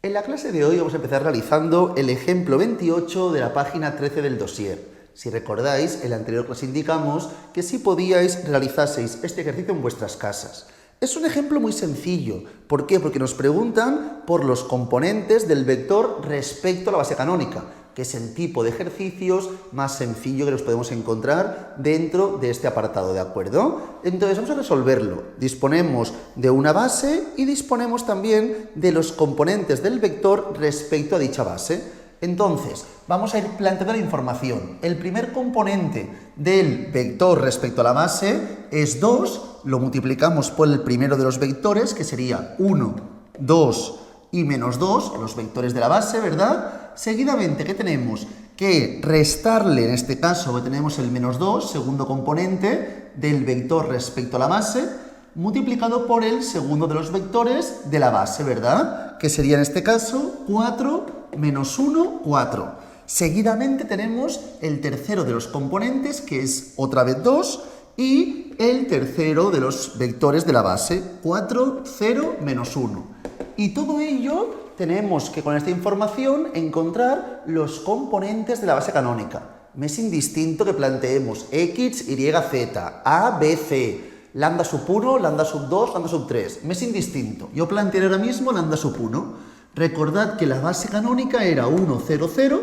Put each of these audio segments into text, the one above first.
En la clase de hoy vamos a empezar realizando el ejemplo 28 de la página 13 del dossier. Si recordáis, en la anterior clase indicamos que si podíais realizaseis este ejercicio en vuestras casas. Es un ejemplo muy sencillo. ¿Por qué? Porque nos preguntan por los componentes del vector respecto a la base canónica, que es el tipo de ejercicios más sencillo que nos podemos encontrar dentro de este apartado, ¿de acuerdo? Entonces vamos a resolverlo. Disponemos de una base y disponemos también de los componentes del vector respecto a dicha base. Entonces, vamos a ir planteando la información. El primer componente del vector respecto a la base es 2, lo multiplicamos por el primero de los vectores, que sería 1, 2 y menos 2, los vectores de la base, ¿verdad? Seguidamente, ¿qué tenemos? Que restarle, en este caso, tenemos el menos 2, segundo componente del vector respecto a la base, multiplicado por el segundo de los vectores de la base, ¿verdad? Que sería en este caso 4 menos 1, 4. Seguidamente tenemos el tercero de los componentes, que es otra vez 2, y el tercero de los vectores de la base, 4, 0, menos 1. Y todo ello tenemos que con esta información encontrar los componentes de la base canónica. Me es indistinto que planteemos x, y, z, a, b, c, lambda sub 1, lambda sub 2, lambda sub 3. Me es indistinto. Yo plantearé ahora mismo lambda sub 1. Recordad que la base canónica era 1, 0, 0.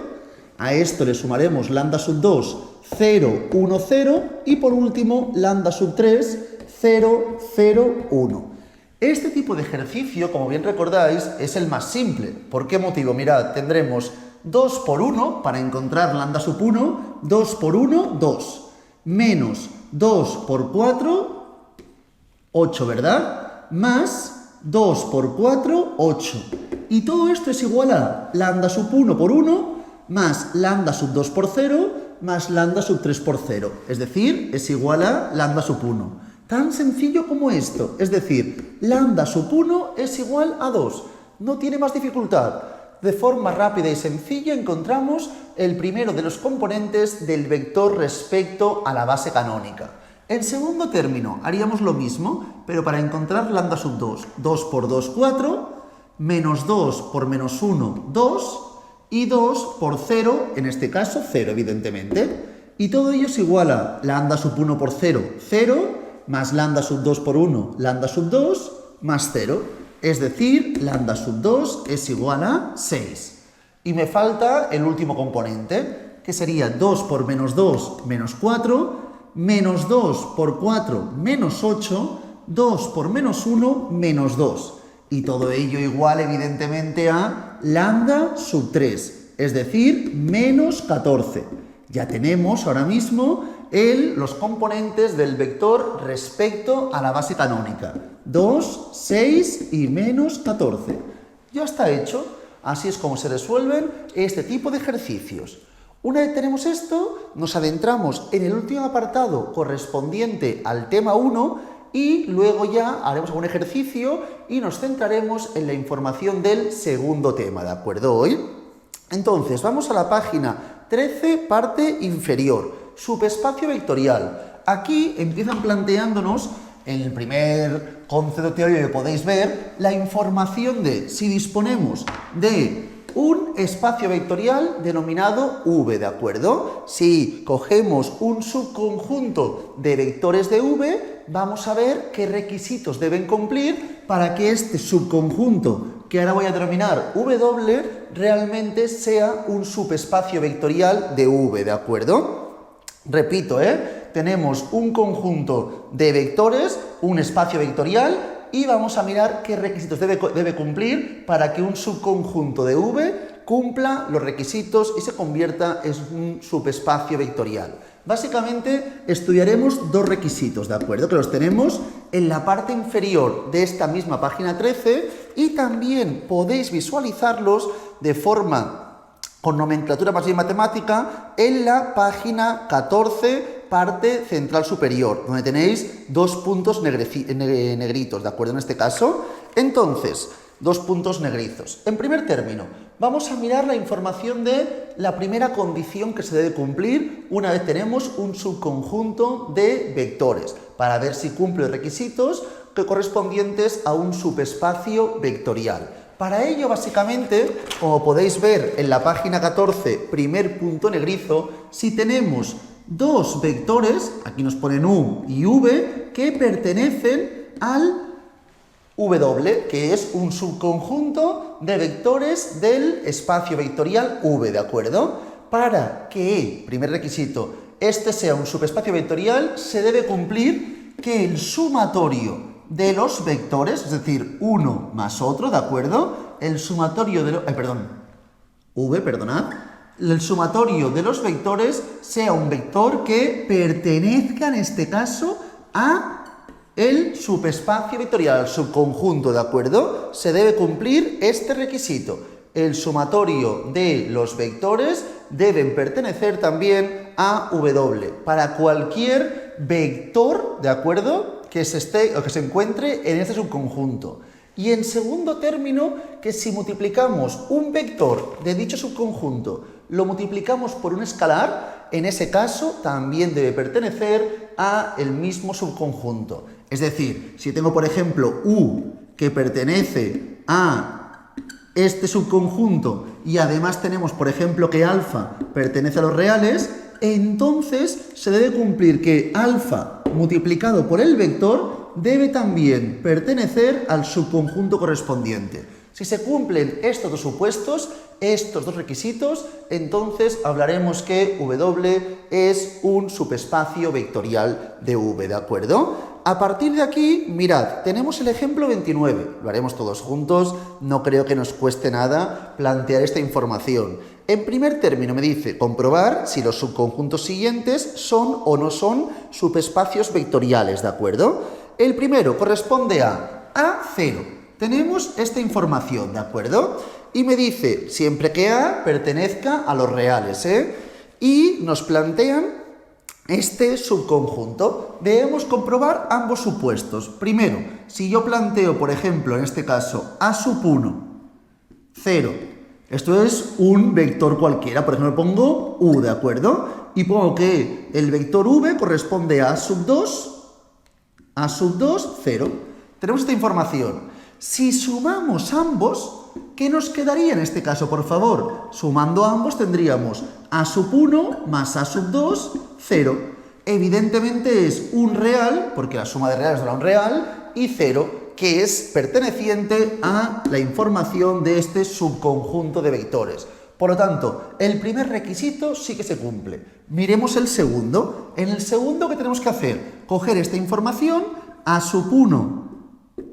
A esto le sumaremos lambda sub 2, 0, 1, 0. Y por último, lambda sub 3, 0, 0, 1. Este tipo de ejercicio, como bien recordáis, es el más simple. ¿Por qué motivo? Mirad, tendremos 2 por 1 para encontrar lambda sub 1. 2 por 1, 2. Menos 2 por 4, 8, ¿verdad? Más 2 por 4, 8. Y todo esto es igual a lambda sub 1 por 1 más lambda sub 2 por 0 más lambda sub 3 por 0. Es decir, es igual a lambda sub 1. Tan sencillo como esto. Es decir, lambda sub 1 es igual a 2. No tiene más dificultad. De forma rápida y sencilla encontramos el primero de los componentes del vector respecto a la base canónica. En segundo término haríamos lo mismo, pero para encontrar lambda sub 2. 2 por 2, 4. Menos 2 por menos 1, 2, y 2 por 0, en este caso 0, evidentemente. Y todo ello es igual a lambda sub 1 por 0, 0, más lambda sub 2 por 1, lambda sub 2, más 0. Es decir, lambda sub 2 es igual a 6. Y me falta el último componente, que sería 2 por menos 2, menos 4, menos 2 por 4, menos 8, 2 por menos 1, menos 2. Y todo ello igual, evidentemente, a lambda sub 3, es decir, menos 14. Ya tenemos ahora mismo los componentes del vector respecto a la base canónica. 2, 6 y menos 14. Ya está hecho. Así es como se resuelven este tipo de ejercicios. Una vez tenemos esto, nos adentramos en el último apartado correspondiente al tema 1, y luego ya haremos algún ejercicio y nos centraremos en la información del segundo tema, ¿de acuerdo hoy? Entonces, vamos a la página 13, parte inferior, subespacio vectorial. Aquí empiezan planteándonos, en el primer concepto teórico que podéis ver, la información de si disponemos de un espacio vectorial denominado V, ¿de acuerdo? Si cogemos un subconjunto de vectores de V, vamos a ver qué requisitos deben cumplir para que este subconjunto, que ahora voy a denominar W, realmente sea un subespacio vectorial de V, ¿de acuerdo? Repito, tenemos un conjunto de vectores, un espacio vectorial, y vamos a mirar qué requisitos debe cumplir para que un subconjunto de V cumpla los requisitos y se convierta en un subespacio vectorial. Básicamente estudiaremos dos requisitos, ¿de acuerdo? Que los tenemos en la parte inferior de esta misma página 13 y también podéis visualizarlos de forma con nomenclatura más bien matemática en la página 14, parte central superior, donde tenéis dos puntos negritos, ¿de acuerdo? En este caso, entonces, dos puntos negrizos. En primer término, vamos a mirar la información de la primera condición que se debe cumplir una vez tenemos un subconjunto de vectores, para ver si cumple los requisitos correspondientes a un subespacio vectorial. Para ello, básicamente, como podéis ver en la página 14, primer punto negrizo, si tenemos dos vectores, aquí nos ponen U y V, que pertenecen al W, que es un subconjunto de vectores del espacio vectorial V, ¿de acuerdo? Para que, primer requisito, este sea un subespacio vectorial, se debe cumplir que el sumatorio de los vectores, es decir, uno más otro, ¿de acuerdo? El sumatorio de los... el sumatorio de los vectores sea un vector que pertenezca, en este caso, a el subespacio vectorial, al subconjunto, ¿de acuerdo? Se debe cumplir este requisito. El sumatorio de los vectores deben pertenecer también a W, para cualquier vector, ¿de acuerdo?, que se encuentre en este subconjunto. Y en segundo término, que si multiplicamos un vector de dicho subconjunto, lo multiplicamos por un escalar, en ese caso también debe pertenecer a el mismo subconjunto. Es decir, si tengo, por ejemplo, U que pertenece a este subconjunto y además tenemos, por ejemplo, que alfa pertenece a los reales, entonces se debe cumplir que alfa multiplicado por el vector debe también pertenecer al subconjunto correspondiente. Si se cumplen estos dos supuestos, estos dos requisitos, entonces hablaremos que W es un subespacio vectorial de V, ¿de acuerdo? A partir de aquí, mirad, tenemos el ejemplo 29, lo haremos todos juntos, no creo que nos cueste nada plantear esta información. En primer término me dice comprobar si los subconjuntos siguientes son o no son subespacios vectoriales, ¿de acuerdo? El primero corresponde a A0. Tenemos esta información, ¿de acuerdo? Y me dice siempre que A pertenezca a los reales, Y nos plantean este subconjunto. Debemos comprobar ambos supuestos. Primero, si yo planteo, por ejemplo, en este caso, A sub 1, 0. Esto es un vector cualquiera. Por ejemplo, pongo U, ¿de acuerdo? Y pongo que el vector V corresponde a sub 2, 0. Tenemos esta información. Si sumamos ambos, ¿qué nos quedaría en este caso, por favor? Sumando ambos tendríamos A sub 1 más A sub 2, 0. Evidentemente es un real, porque la suma de reales da un real, y 0, que es perteneciente a la información de este subconjunto de vectores. Por lo tanto, el primer requisito sí que se cumple. Miremos el segundo. En el segundo, ¿qué tenemos que hacer? Coger esta información, A sub 1,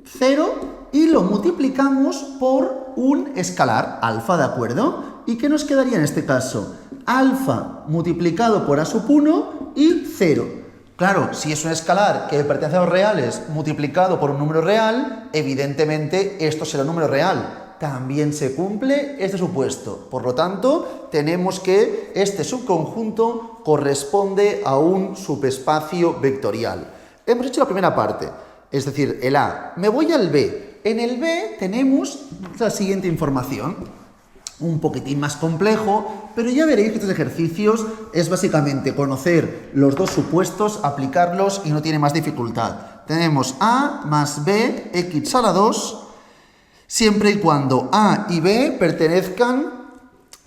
0, y lo multiplicamos por un escalar, alfa, ¿de acuerdo? ¿Y qué nos quedaría en este caso? Alfa multiplicado por A sub 1 y 0. Claro, si es un escalar que pertenece a los reales multiplicado por un número real, evidentemente esto será un número real. También se cumple este supuesto. Por lo tanto, tenemos que este subconjunto corresponde a un subespacio vectorial. Hemos hecho la primera parte, es decir, el A. Me voy al B. En el B tenemos la siguiente información, un poquitín más complejo, pero ya veréis que estos ejercicios es básicamente conocer los dos supuestos, aplicarlos y no tiene más dificultad. Tenemos A más B x a la 2, siempre y cuando A y B pertenezcan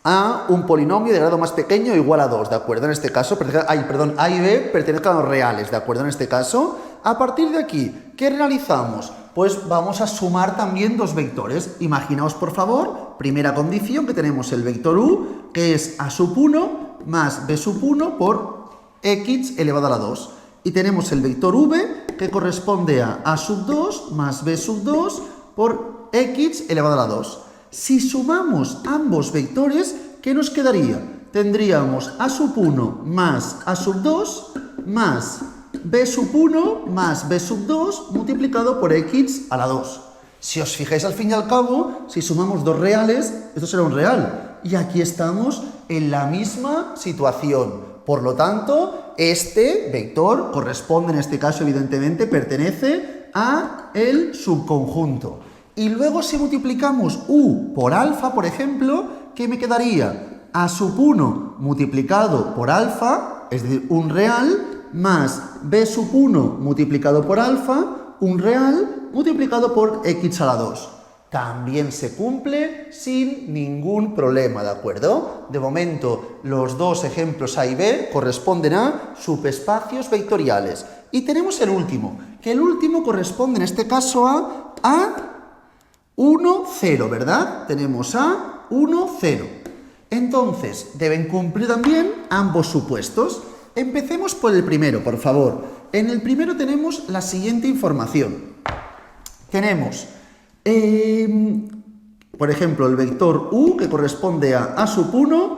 a un polinomio de grado más pequeño o igual a 2, ¿de acuerdo? En este caso, A y B pertenezcan a los reales, ¿de acuerdo? En este caso, a partir de aquí, ¿qué realizamos? Pues vamos a sumar también dos vectores. Imaginaos, por favor, primera condición, que tenemos el vector U, que es A sub 1 más B sub 1 por X elevado a la 2. Y tenemos el vector V, que corresponde a sub 2 más B sub 2 por X elevado a la 2. Si sumamos ambos vectores, ¿qué nos quedaría? Tendríamos A sub 1 más A sub 2 más B sub 1 más B sub 2 multiplicado por X a la 2. Si os fijáis al fin y al cabo, si sumamos dos reales, esto será un real. Y aquí estamos en la misma situación. Por lo tanto, este vector corresponde, en este caso, evidentemente, pertenece a el subconjunto. Y luego si multiplicamos U por alfa, por ejemplo, ¿qué me quedaría? A sub 1 multiplicado por alfa, es decir, un real, más B sub 1 multiplicado por alfa, un real, multiplicado por X a la 2. también se cumple sin ningún problema, ¿de acuerdo? De momento, los dos ejemplos A y B corresponden a subespacios vectoriales. Y tenemos el último, que el último corresponde en este caso a A1, 0, ¿verdad? Tenemos A1, 0. Entonces, deben cumplir también ambos supuestos. Empecemos por el primero, por favor. En el primero tenemos la siguiente información. Tenemos, por ejemplo, el vector U, que corresponde a A1,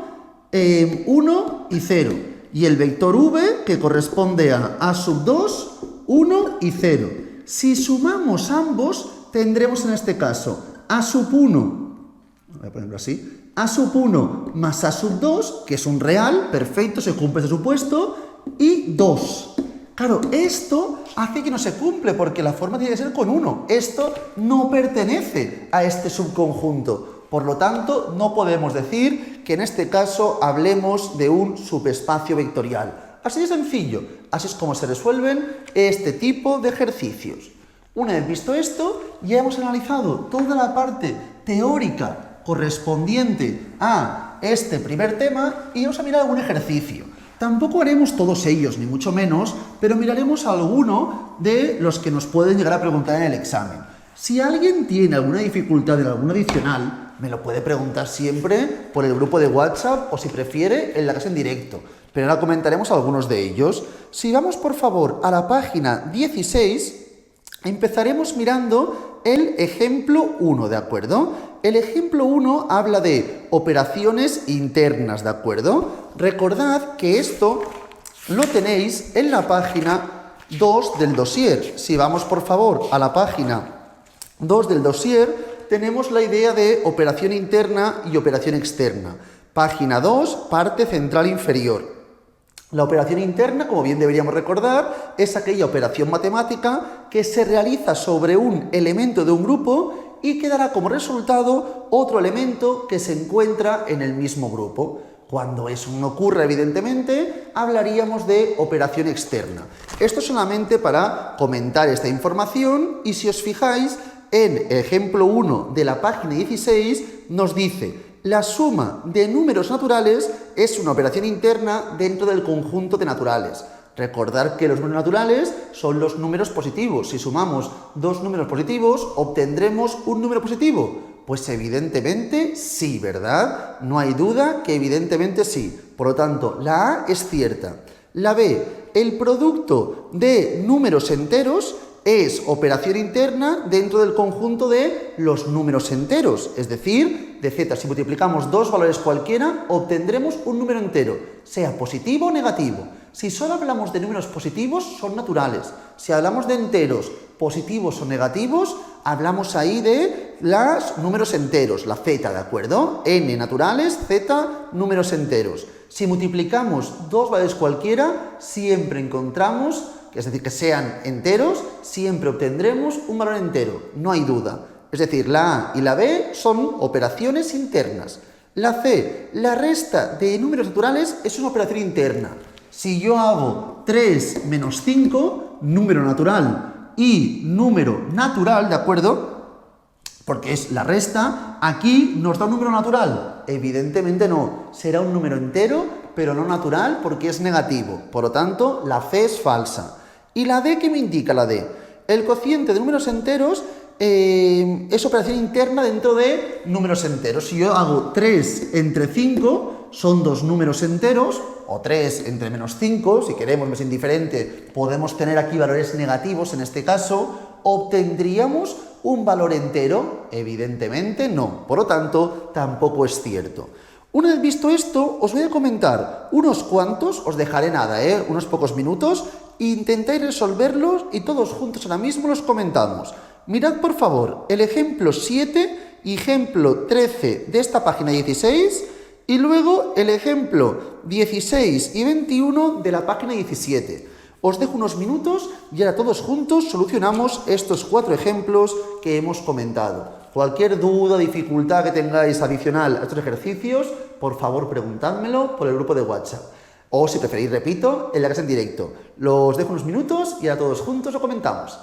1 y 0. Y el vector V, que corresponde a A2, 1 y 0. Si sumamos ambos, tendremos en este caso A1, voy a ponerlo así, A1 más A2, que es un real, perfecto, se cumple ese supuesto, y 2. Claro, esto hace que no se cumple, porque la forma tiene que ser con 1. Esto no pertenece a este subconjunto. Por lo tanto, no podemos decir que en este caso hablemos de un subespacio vectorial. Así de sencillo, así es como se resuelven este tipo de ejercicios. Una vez visto esto, ya hemos analizado toda la parte teórica correspondiente a este primer tema y vamos a mirar algún ejercicio. Tampoco haremos todos ellos, ni mucho menos, pero miraremos alguno de los que nos pueden llegar a preguntar en el examen. Si alguien tiene alguna dificultad en algún adicional, me lo puede preguntar siempre por el grupo de WhatsApp o si prefiere en la clase en directo, pero ahora comentaremos algunos de ellos. Si vamos por favor a la página 16, empezaremos mirando el ejemplo 1, ¿de acuerdo? El ejemplo 1 habla de operaciones internas, ¿de acuerdo? Recordad que esto lo tenéis en la página 2 del dossier. Si vamos por favor a la página 2 del dossier, tenemos la idea de operación interna y operación externa. Página 2, parte central inferior. La operación interna, como bien deberíamos recordar, es aquella operación matemática que se realiza sobre un elemento de un grupo y que dará como resultado otro elemento que se encuentra en el mismo grupo. Cuando eso no ocurre, evidentemente, hablaríamos de operación externa. Esto solamente para comentar esta información y si os fijáis, en ejemplo 1 de la página 16 nos dice: la suma de números naturales es una operación interna dentro del conjunto de naturales. Recordar que los números naturales son los números positivos. Si sumamos dos números positivos, ¿obtendremos un número positivo? Pues evidentemente sí, ¿verdad? No hay duda que evidentemente sí. Por lo tanto, la A es cierta. La B, el producto de números enteros es operación interna dentro del conjunto de los números enteros, es decir, de z. Si multiplicamos dos valores cualquiera, obtendremos un número entero, sea positivo o negativo. Si solo hablamos de números positivos, son naturales. Si hablamos de enteros positivos o negativos, hablamos ahí de los números enteros, la z, ¿de acuerdo? N naturales, z números enteros. Si multiplicamos dos valores cualquiera, siempre encontramos, es decir, que sean enteros, siempre obtendremos un valor entero, no hay duda. Es decir, la A y la B son operaciones internas. La C, la resta de números naturales, es una operación interna. Si yo hago 3 menos 5, número natural y número natural, ¿de acuerdo? Porque es la resta, aquí nos da un número natural. Evidentemente no, será un número entero, pero no natural porque es negativo. Por lo tanto, la C es falsa. ¿Y la D qué me indica la D? El cociente de números enteros es operación interna dentro de números enteros. Si yo hago 3 entre 5, son dos números enteros, o 3 entre menos 5, si queremos, es indiferente, podemos tener aquí valores negativos, en este caso, ¿obtendríamos un valor entero? Evidentemente no, por lo tanto, tampoco es cierto. Una vez visto esto, os voy a comentar unos cuantos, os dejaré nada, unos pocos minutos, intentáis resolverlos y todos juntos ahora mismo los comentamos. Mirad por favor el ejemplo 7 y ejemplo 13 de esta página 16 y luego el ejemplo 16 y 21 de la página 17. Os dejo unos minutos y ahora todos juntos solucionamos estos 4 ejemplos que hemos comentado. Cualquier duda, dificultad que tengáis adicional a estos ejercicios, por favor preguntádmelo por el grupo de WhatsApp. O si preferís, repito, en la clase en directo. Los dejo unos minutos y ahora todos juntos lo comentamos.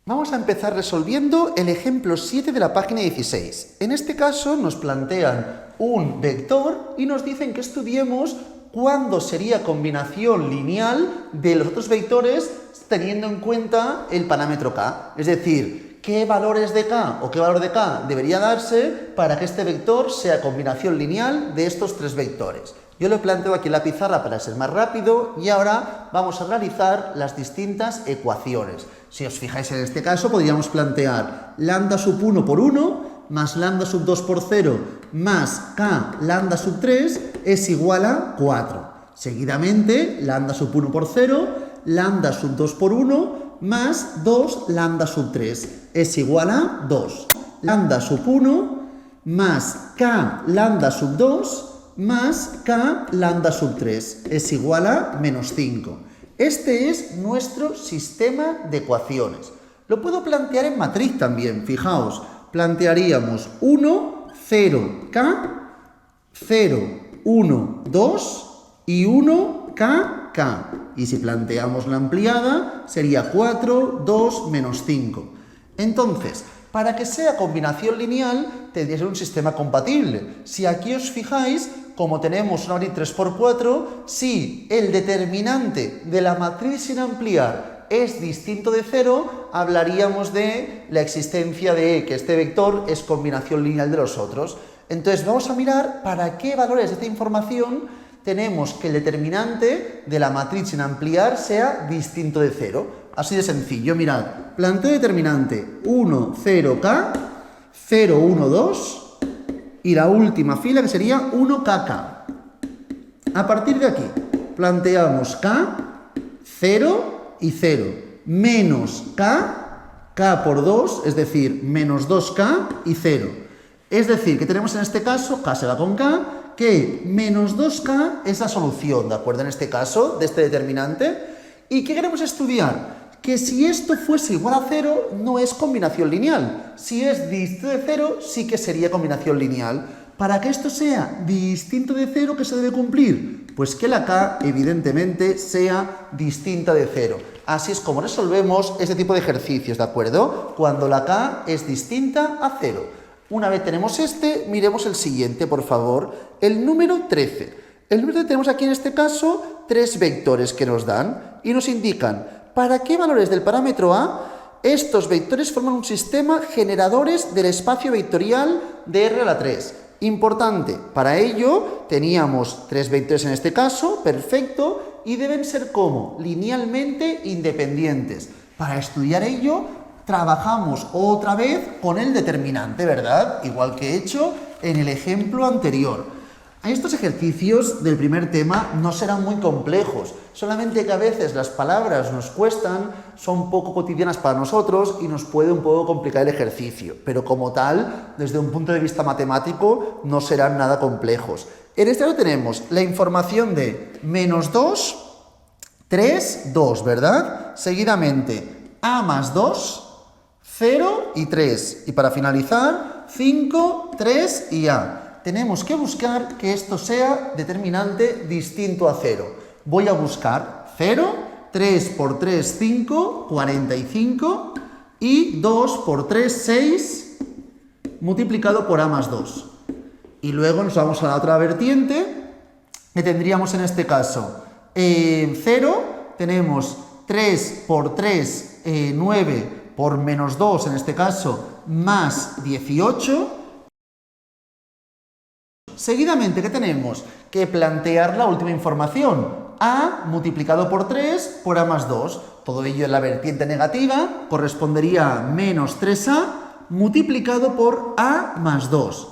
Vamos a empezar resolviendo el ejemplo 7 de la página 16. En este caso nos plantean un vector y nos dicen que estudiemos cuándo sería combinación lineal de los otros vectores teniendo en cuenta el parámetro k. Es decir, qué valores de k o qué valor de k debería darse para que este vector sea combinación lineal de estos tres vectores. Yo lo planteo aquí en la pizarra para ser más rápido y ahora vamos a realizar las distintas ecuaciones. Si os fijáis en este caso podríamos plantear lambda sub 1 por 1 más lambda sub 2 por 0 más k lambda sub 3 es igual a 4. Seguidamente lambda sub 1 por 0, lambda sub 2 por 1 más 2 lambda sub 3 es igual a 2. Lambda sub 1 más k lambda sub 2 más k lambda sub 3 es igual a menos 5. Este es nuestro sistema de ecuaciones. Lo puedo plantear en matriz también, fijaos. Plantearíamos 1, 0, k, 0, 1, 2 y 1, k, k. Y si planteamos la ampliada, sería 4, 2, menos 5. Entonces, para que sea combinación lineal, tendría que ser un sistema compatible. Si aquí os fijáis, como tenemos una matriz 3×4, si el determinante de la matriz sin ampliar es distinto de 0, hablaríamos de la existencia de que este vector es combinación lineal de los otros. Entonces vamos a mirar para qué valores de esta información tenemos que el determinante de la matriz sin ampliar sea distinto de 0. Así de sencillo, mirad, planteo determinante 1, 0k, 0, 1, 2 y la última fila que sería 1kk. A partir de aquí, planteamos k, 0 y 0, menos k por 2, es decir, menos 2k y 0. Es decir, que tenemos en este caso, k se va con k, que menos 2k es la solución, ¿de acuerdo? En este caso, de este determinante. ¿Y qué queremos estudiar? Que si esto fuese igual a 0, no es combinación lineal. Si es distinto de 0, sí que sería combinación lineal. Para que esto sea distinto de 0, ¿qué se debe cumplir? Pues que la k, evidentemente, sea distinta de 0. Así es como resolvemos este tipo de ejercicios, ¿de acuerdo? Cuando la k es distinta a 0. Una vez tenemos este, miremos el siguiente, por favor. El número 13. El número 13 tenemos aquí en este caso tres vectores que nos dan y nos indican para qué valores del parámetro a estos vectores forman un sistema generadores del espacio vectorial de R a la 3. Importante, para ello teníamos tres vectores en este caso, perfecto, y deben ser como linealmente independientes. Para estudiar ello, trabajamos otra vez con el determinante, ¿verdad? Igual que he hecho en el ejemplo anterior. Estos ejercicios del primer tema no serán muy complejos, solamente que a veces las palabras nos cuestan, son poco cotidianas para nosotros y nos puede un poco complicar el ejercicio, pero como tal, desde un punto de vista matemático, no serán nada complejos. En este caso tenemos la información de menos 2, 3, 2, ¿verdad? Seguidamente, a más 2, 0 y 3. Y para finalizar, 5, 3 y a. Tenemos que buscar que esto sea determinante distinto a 0. Voy a buscar 0, 3 por 3, 5, 45 y 2 por 3, 6 multiplicado por a más 2. Y luego nos vamos a la otra vertiente que tendríamos en este caso 0, tenemos 3 por 3, 9 por menos 2, en este caso, más 18. Seguidamente, ¿qué tenemos? Que plantear la última información. A multiplicado por 3 por a más 2. Todo ello en la vertiente negativa correspondería a menos 3a multiplicado por a más 2.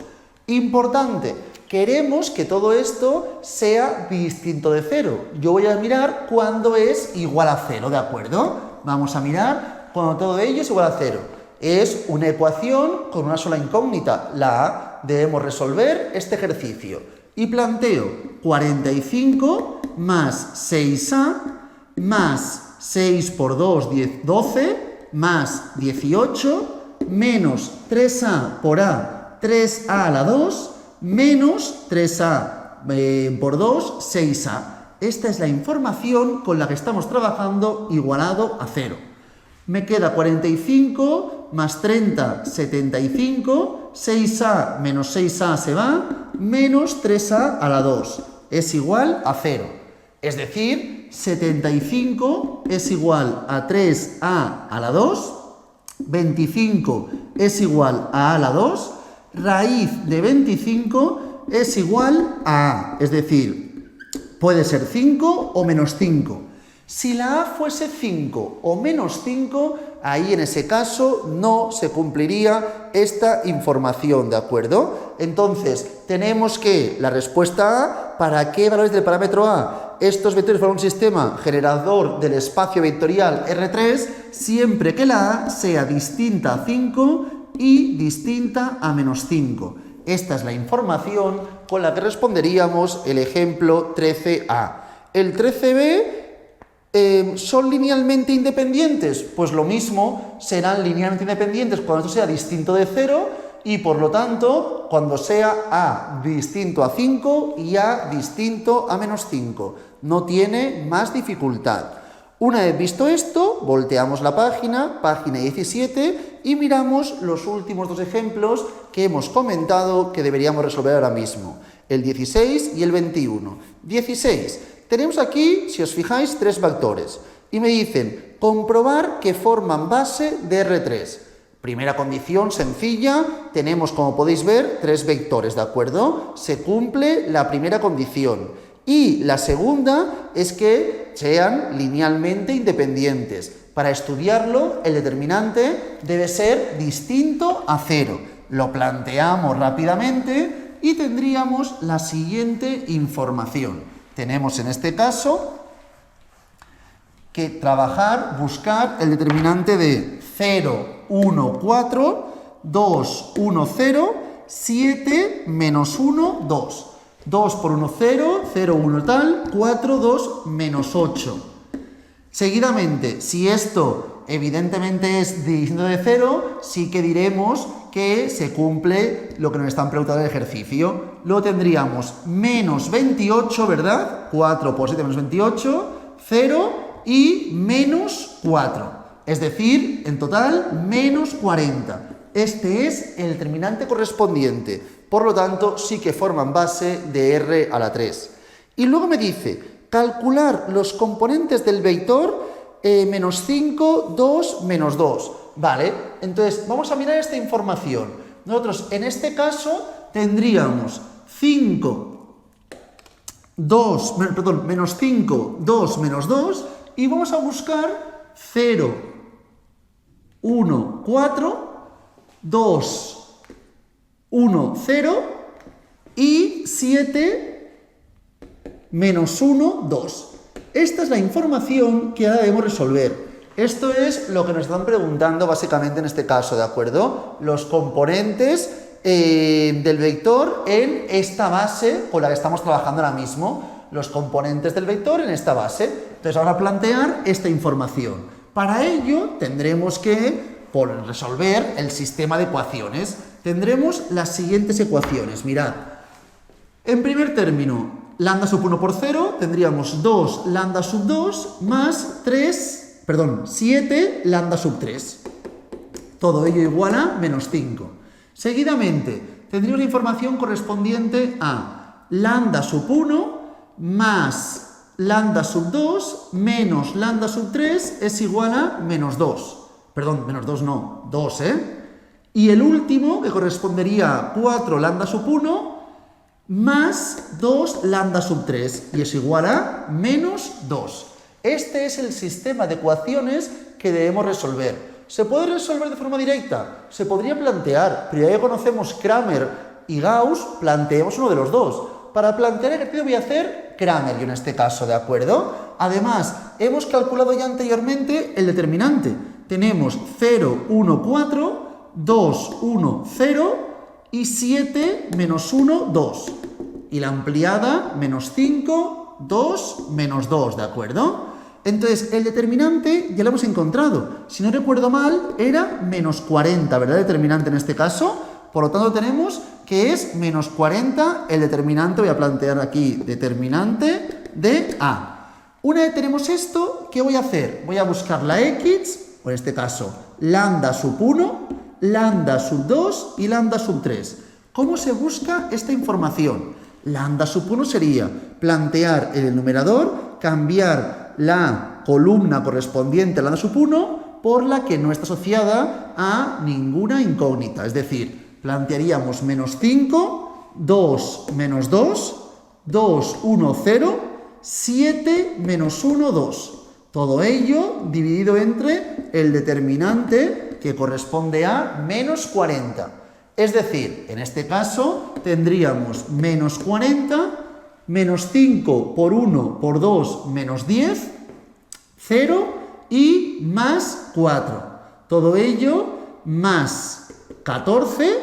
Importante, queremos que todo esto sea distinto de 0. Yo voy a mirar cuándo es igual a 0, ¿de acuerdo? Vamos a mirar cuando todo ello es igual a 0. Es una ecuación con una sola incógnita, la a. Debemos resolver este ejercicio. Y planteo 45 más 6a más 6 por 2, 12, más 18, menos 3a por a, 3a a la 2, menos 3a por 2, 6a. Esta es la información con la que estamos trabajando igualado a 0. Me queda 45 más 30, 75, 6a menos 6a se va, menos 3a a la 2 es igual a 0. Es decir, 75 es igual a 3a a la 2, 25 es igual a la 2, raíz de 25 es igual a A, es decir, puede ser 5 o menos 5. Si la A fuese 5 o menos 5, ahí en ese caso no se cumpliría esta información, ¿de acuerdo? Entonces, tenemos que la respuesta A, ¿para qué valores del parámetro A? Estos vectores forman un sistema generador del espacio vectorial R3 siempre que la A sea distinta a 5 y distinta a menos 5. Esta es la información con la que responderíamos el ejemplo 13A. El 13B... ¿son linealmente independientes? Pues lo mismo, serán linealmente independientes cuando esto sea distinto de 0 y por lo tanto cuando sea A distinto a 5 y A distinto a menos 5. No tiene más dificultad. Una vez visto esto, volteamos la página 17, y miramos los últimos dos ejemplos que hemos comentado que deberíamos resolver ahora mismo. El 16 y el 21. 16. Tenemos aquí, si os fijáis, tres vectores y me dicen comprobar que forman base de R3. Primera condición sencilla, tenemos, como podéis ver, tres vectores, ¿de acuerdo? Se cumple la primera condición. Y la segunda es que sean linealmente independientes. Para estudiarlo, el determinante debe ser distinto a 0. Lo planteamos rápidamente y tendríamos la siguiente información. Tenemos en este caso que trabajar, buscar el determinante de 0, 1, 4, 2, 1, 0, 7, menos 1, 2. 2 por 1, 0, 0, 1 tal, 4, 2, menos 8. Seguidamente, si esto evidentemente es distinto de 0, sí que diremos que se cumple lo que nos están preguntando en el ejercicio. Luego tendríamos menos 28, ¿verdad? 4 por 7 menos 28, 0 y menos 4. Es decir, en total, menos 40. Este es el determinante correspondiente. Por lo tanto, sí que forman base de R a la 3. Y luego me dice, calcular los componentes del vector menos 5, 2, menos 2. Vale, entonces vamos a mirar esta información. Nosotros en este caso tendríamos 5, 2, perdón, menos 5, 2, menos 2 y vamos a buscar 0, 1, 4, 2, 1, 0 y 7, menos 1, 2. Esta es la información que ahora debemos resolver. Esto es lo que nos están preguntando básicamente en este caso, ¿de acuerdo? Los componentes del vector en esta base con la que estamos trabajando ahora mismo. Los componentes del vector en esta base. Entonces vamos a plantear esta información. Para ello tendremos que resolver el sistema de ecuaciones. Tendremos las siguientes ecuaciones. Mirad. En primer término, lambda sub 1 por 0, tendríamos 2 lambda sub 2 más 7 lambda sub 3. Todo ello igual a menos 5. Seguidamente, tendríamos la información correspondiente a lambda sub 1 más lambda sub 2 menos lambda sub 3 es igual a menos 2. Perdón, menos 2 no, 2, Y el último, que correspondería a 4 lambda sub 1 más 2 lambda sub 3 y es igual a menos 2. Este es el sistema de ecuaciones que debemos resolver. ¿Se puede resolver de forma directa? Se podría plantear, pero ya que conocemos Cramer y Gauss, planteemos uno de los dos. Para plantear el ejercicio voy a hacer Cramer yo en este caso, ¿de acuerdo? Además, hemos calculado ya anteriormente el determinante. Tenemos 0, 1, 4, 2, 1, 0 y 7, menos 1, 2. Y la ampliada, menos 5, 2, menos 2, ¿de acuerdo? Entonces, el determinante ya lo hemos encontrado. Si no recuerdo mal, era menos 40, ¿verdad? El determinante en este caso. Por lo tanto, tenemos que es menos 40 el determinante. Voy a plantear aquí determinante de A. Una vez tenemos esto, ¿qué voy a hacer? Voy a buscar la X o en este caso, lambda sub 1, lambda sub 2 y lambda sub 3. ¿Cómo se busca esta información? Lambda sub 1 sería plantear en el numerador, cambiar la columna correspondiente a lambda sub 1 por la que no está asociada a ninguna incógnita. Es decir, plantearíamos menos 5, 2 menos 2, 2, 1, 0, 7 menos 1, 2. Todo ello dividido entre el determinante que corresponde a menos 40. Es decir, en este caso tendríamos menos 40, menos 5 por 1 por 2, menos 10, 0 y más 4. Todo ello más 14,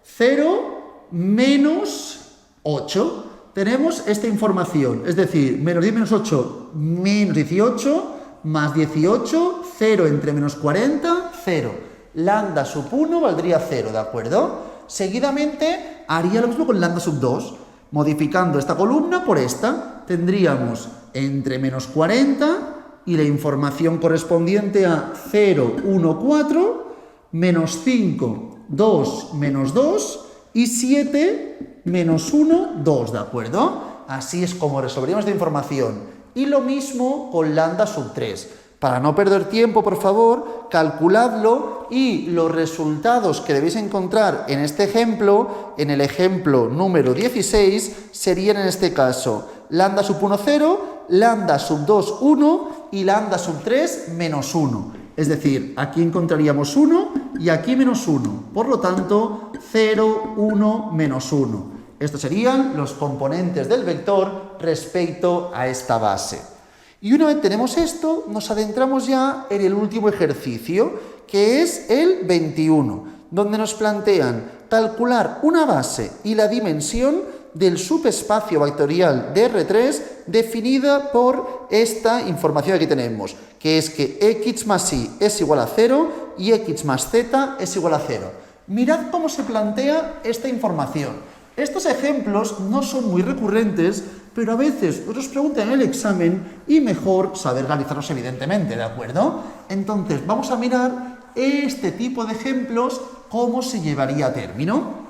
0, menos 8. Tenemos esta información, es decir, menos 10 menos 8, menos 18, más 18, 0 entre menos 40, 0. Lambda sub 1 valdría 0, ¿de acuerdo? Seguidamente haría lo mismo con lambda sub 2, modificando esta columna por esta. Tendríamos entre menos 40 y la información correspondiente a 0, 1, 4, menos 5, 2, menos 2 y 7, menos 1, 2, ¿de acuerdo? Así es como resolveríamos esta información. Y lo mismo con lambda sub 3. Para no perder tiempo, por favor, calculadlo y los resultados que debéis encontrar en este ejemplo, en el ejemplo número 16, serían en este caso lambda sub 1, 0, lambda sub 2, 1 y lambda sub 3, menos 1. Es decir, aquí encontraríamos 1 y aquí menos 1. Por lo tanto, 0, 1, menos 1. Estos serían los componentes del vector respecto a esta base. Y una vez tenemos esto, nos adentramos ya en el último ejercicio, que es el 21, donde nos plantean calcular una base y la dimensión del subespacio vectorial de R3 definida por esta información que aquí tenemos, que es que x más y es igual a 0 y x más z es igual a 0. Mirad cómo se plantea esta información. Estos ejemplos no son muy recurrentes, pero a veces os preguntan en el examen y mejor saber realizarlos evidentemente, ¿de acuerdo? Entonces, vamos a mirar este tipo de ejemplos, cómo se llevaría a término.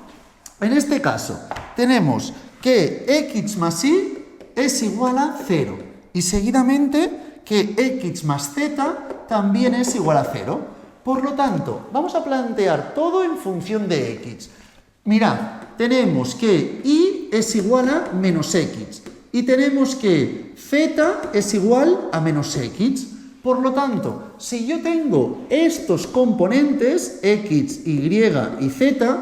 En este caso, tenemos que x más y es igual a 0 y seguidamente que x más z también es igual a 0. Por lo tanto, vamos a plantear todo en función de x. Mirad, tenemos que y es igual a menos x y tenemos que z es igual a menos x. Por lo tanto, si yo tengo estos componentes, x, y y z,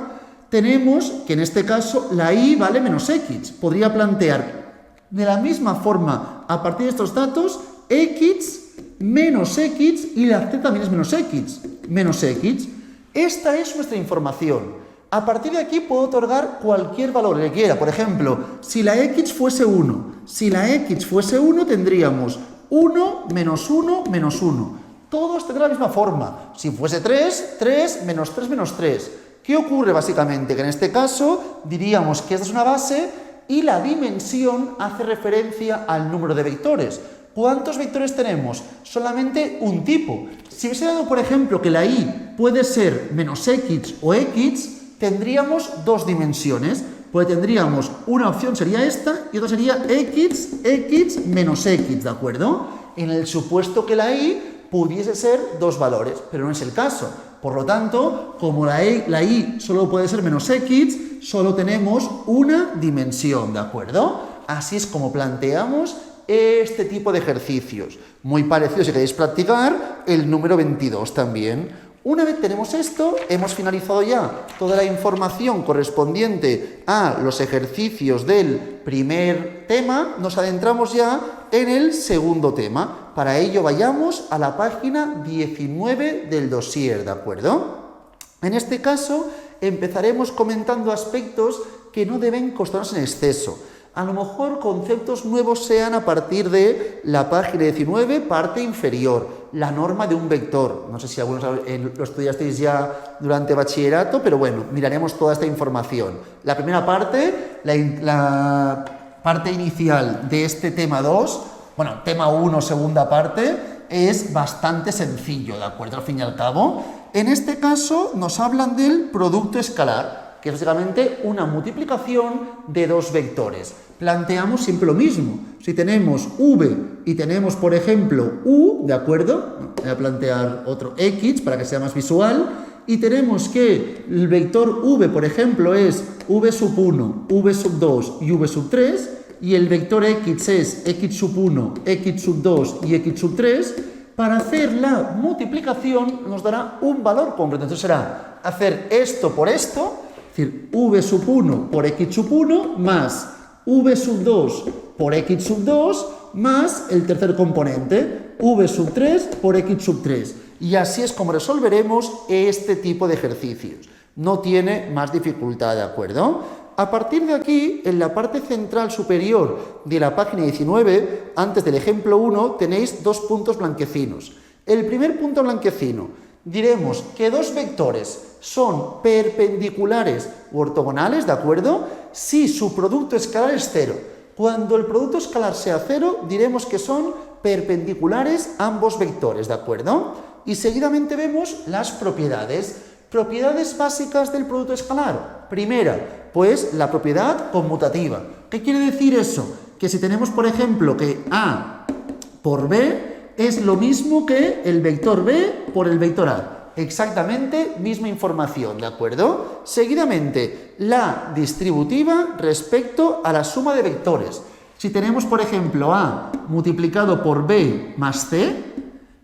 tenemos que en este caso la y vale menos x. Podría plantear de la misma forma, a partir de estos datos, x menos x y la z también es menos x. Menos x. Esta es nuestra información. A partir de aquí puedo otorgar cualquier valor que quiera. Por ejemplo, si la x fuese 1, tendríamos 1 menos 1 menos 1. Todos tendrán la misma forma. Si fuese 3, 3 menos 3 menos 3. ¿Qué ocurre básicamente? Que en este caso diríamos que esta es una base y la dimensión hace referencia al número de vectores. ¿Cuántos vectores tenemos? Solamente un tipo. Si hubiese dado, por ejemplo, que la y puede ser menos x o x, tendríamos dos dimensiones, pues tendríamos una opción sería esta y otra sería x menos x, ¿de acuerdo? En el supuesto que la y pudiese ser dos valores, pero no es el caso. Por lo tanto, como la y solo puede ser menos x, solo tenemos una dimensión, ¿de acuerdo? Así es como planteamos este tipo de ejercicios. Muy parecido, si queréis practicar, el número 22 también. Una vez tenemos esto, hemos finalizado ya toda la información correspondiente a los ejercicios del primer tema. Nos adentramos ya en el segundo tema. Para ello vayamos a la página 19 del dossier, ¿de acuerdo? En este caso empezaremos comentando aspectos que no deben costarnos en exceso. A lo mejor conceptos nuevos sean a partir de la página 19, parte inferior, la norma de un vector. No sé si algunos lo estudiasteis ya durante bachillerato, pero bueno, miraremos toda esta información. La primera parte, la parte inicial de este tema 2, bueno, tema 1, segunda parte, es bastante sencillo, ¿de acuerdo? Al fin y al cabo, en este caso nos hablan del producto escalar, que es básicamente una multiplicación de dos vectores. Planteamos siempre lo mismo. Si tenemos v y tenemos, por ejemplo, u, ¿de acuerdo? Voy a plantear otro x para que sea más visual. Y tenemos que el vector v, por ejemplo, es v sub 1, v sub 2 y v sub 3. Y el vector x es x sub 1, x sub 2 y x sub 3. Para hacer la multiplicación nos dará un valor concreto. Entonces será hacer esto por esto, es decir, v sub 1 por x sub 1 más v sub 2 por x sub 2 más el tercer componente, v sub 3 por x sub 3. Y así es como resolveremos este tipo de ejercicios. No tiene más dificultad, ¿de acuerdo? A partir de aquí, en la parte central superior de la página 19, antes del ejemplo 1, tenéis dos puntos blanquecinos. El primer punto blanquecino, diremos que dos vectores son perpendiculares u ortogonales, ¿de acuerdo? Si su producto escalar es 0. Cuando el producto escalar sea 0, diremos que son perpendiculares ambos vectores, ¿de acuerdo? Y seguidamente vemos las propiedades. Propiedades básicas del producto escalar. Primera, pues la propiedad conmutativa. ¿Qué quiere decir eso? Que si tenemos, por ejemplo, que A por B es lo mismo que el vector B por el vector A. Exactamente misma información, ¿de acuerdo? Seguidamente, la distributiva respecto a la suma de vectores. Si tenemos, por ejemplo, A multiplicado por B más C,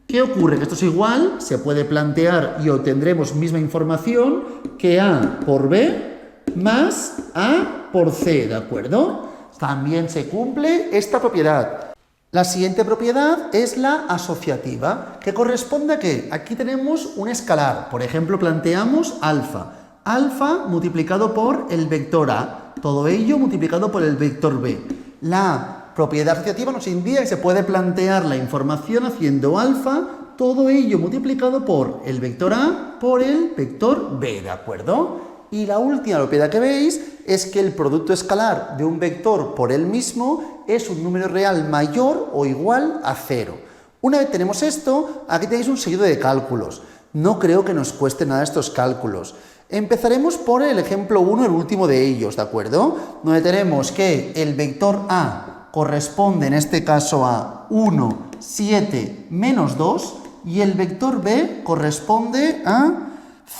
¿qué ocurre? Que esto es igual, se puede plantear y obtendremos misma información que A por B más A por C, ¿de acuerdo? También se cumple esta propiedad. La siguiente propiedad es la asociativa, que corresponde a ¿qué? Aquí tenemos un escalar, por ejemplo, planteamos alfa. Alfa multiplicado por el vector A, todo ello multiplicado por el vector B. La propiedad asociativa nos indica que se puede plantear la información haciendo alfa, todo ello multiplicado por el vector A por el vector B, ¿de acuerdo? Y la última propiedad que veis es que el producto escalar de un vector por él mismo es un número real mayor o igual a 0. Una vez tenemos esto, aquí tenéis un seguido de cálculos. No creo que nos cueste nada estos cálculos. Empezaremos por el ejemplo 1, el último de ellos, ¿de acuerdo? Donde tenemos que el vector A corresponde en este caso a 1, 7, menos 2 y el vector B corresponde a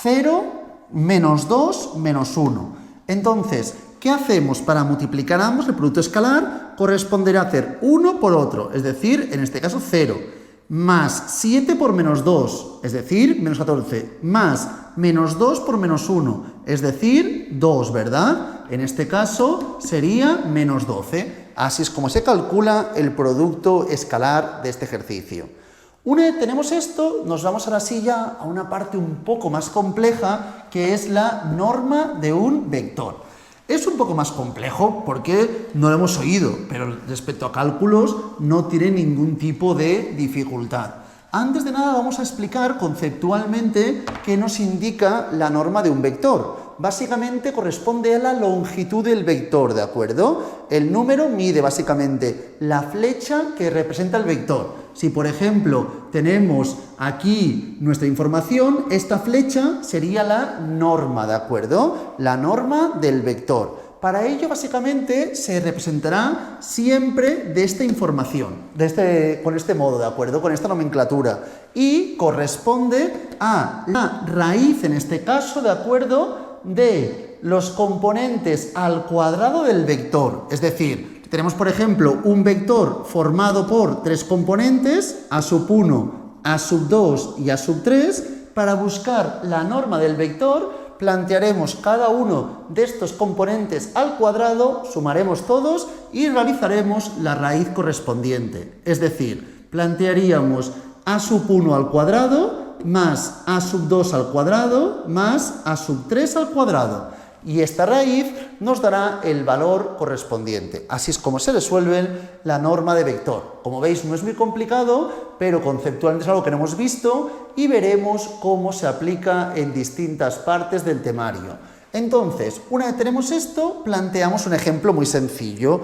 0, menos 2, menos 1. Entonces, ¿qué hacemos para multiplicar ambos? El producto escalar corresponderá a hacer uno por otro, es decir, en este caso 0, más 7 por menos 2, es decir, menos 14, más menos 2 por menos 1, es decir, 2, ¿verdad? En este caso sería menos 12. Así es como se calcula el producto escalar de este ejercicio. Una vez tenemos esto, nos vamos ahora sí ya a una parte un poco más compleja, que es la norma de un vector. Es un poco más complejo porque no lo hemos oído, pero respecto a cálculos no tiene ningún tipo de dificultad. Antes de nada vamos a explicar conceptualmente qué nos indica la norma de un vector. Básicamente corresponde a la longitud del vector, ¿de acuerdo? El número mide básicamente la flecha que representa el vector. Si, por ejemplo, tenemos aquí nuestra información, esta flecha sería la norma, ¿de acuerdo? La norma del vector. Para ello, básicamente, se representará siempre de esta información, con este modo, ¿de acuerdo? Con esta nomenclatura. Y corresponde a la raíz, en este caso, ¿de acuerdo?, de los componentes al cuadrado del vector. Es decir, tenemos, por ejemplo, un vector formado por tres componentes, a sub 1, a sub 2 y a sub 3. Para buscar la norma del vector, plantearemos cada uno de estos componentes al cuadrado, sumaremos todos y realizaremos la raíz correspondiente. Es decir, plantearíamos a sub 1 al cuadrado más a sub 2 al cuadrado más a sub 3 al cuadrado. Y esta raíz nos dará el valor correspondiente. Así es como se resuelve la norma de vector. Como veis, no es muy complicado, pero conceptualmente es algo que no hemos visto y veremos cómo se aplica en distintas partes del temario. Entonces, una vez tenemos esto, planteamos un ejemplo muy sencillo.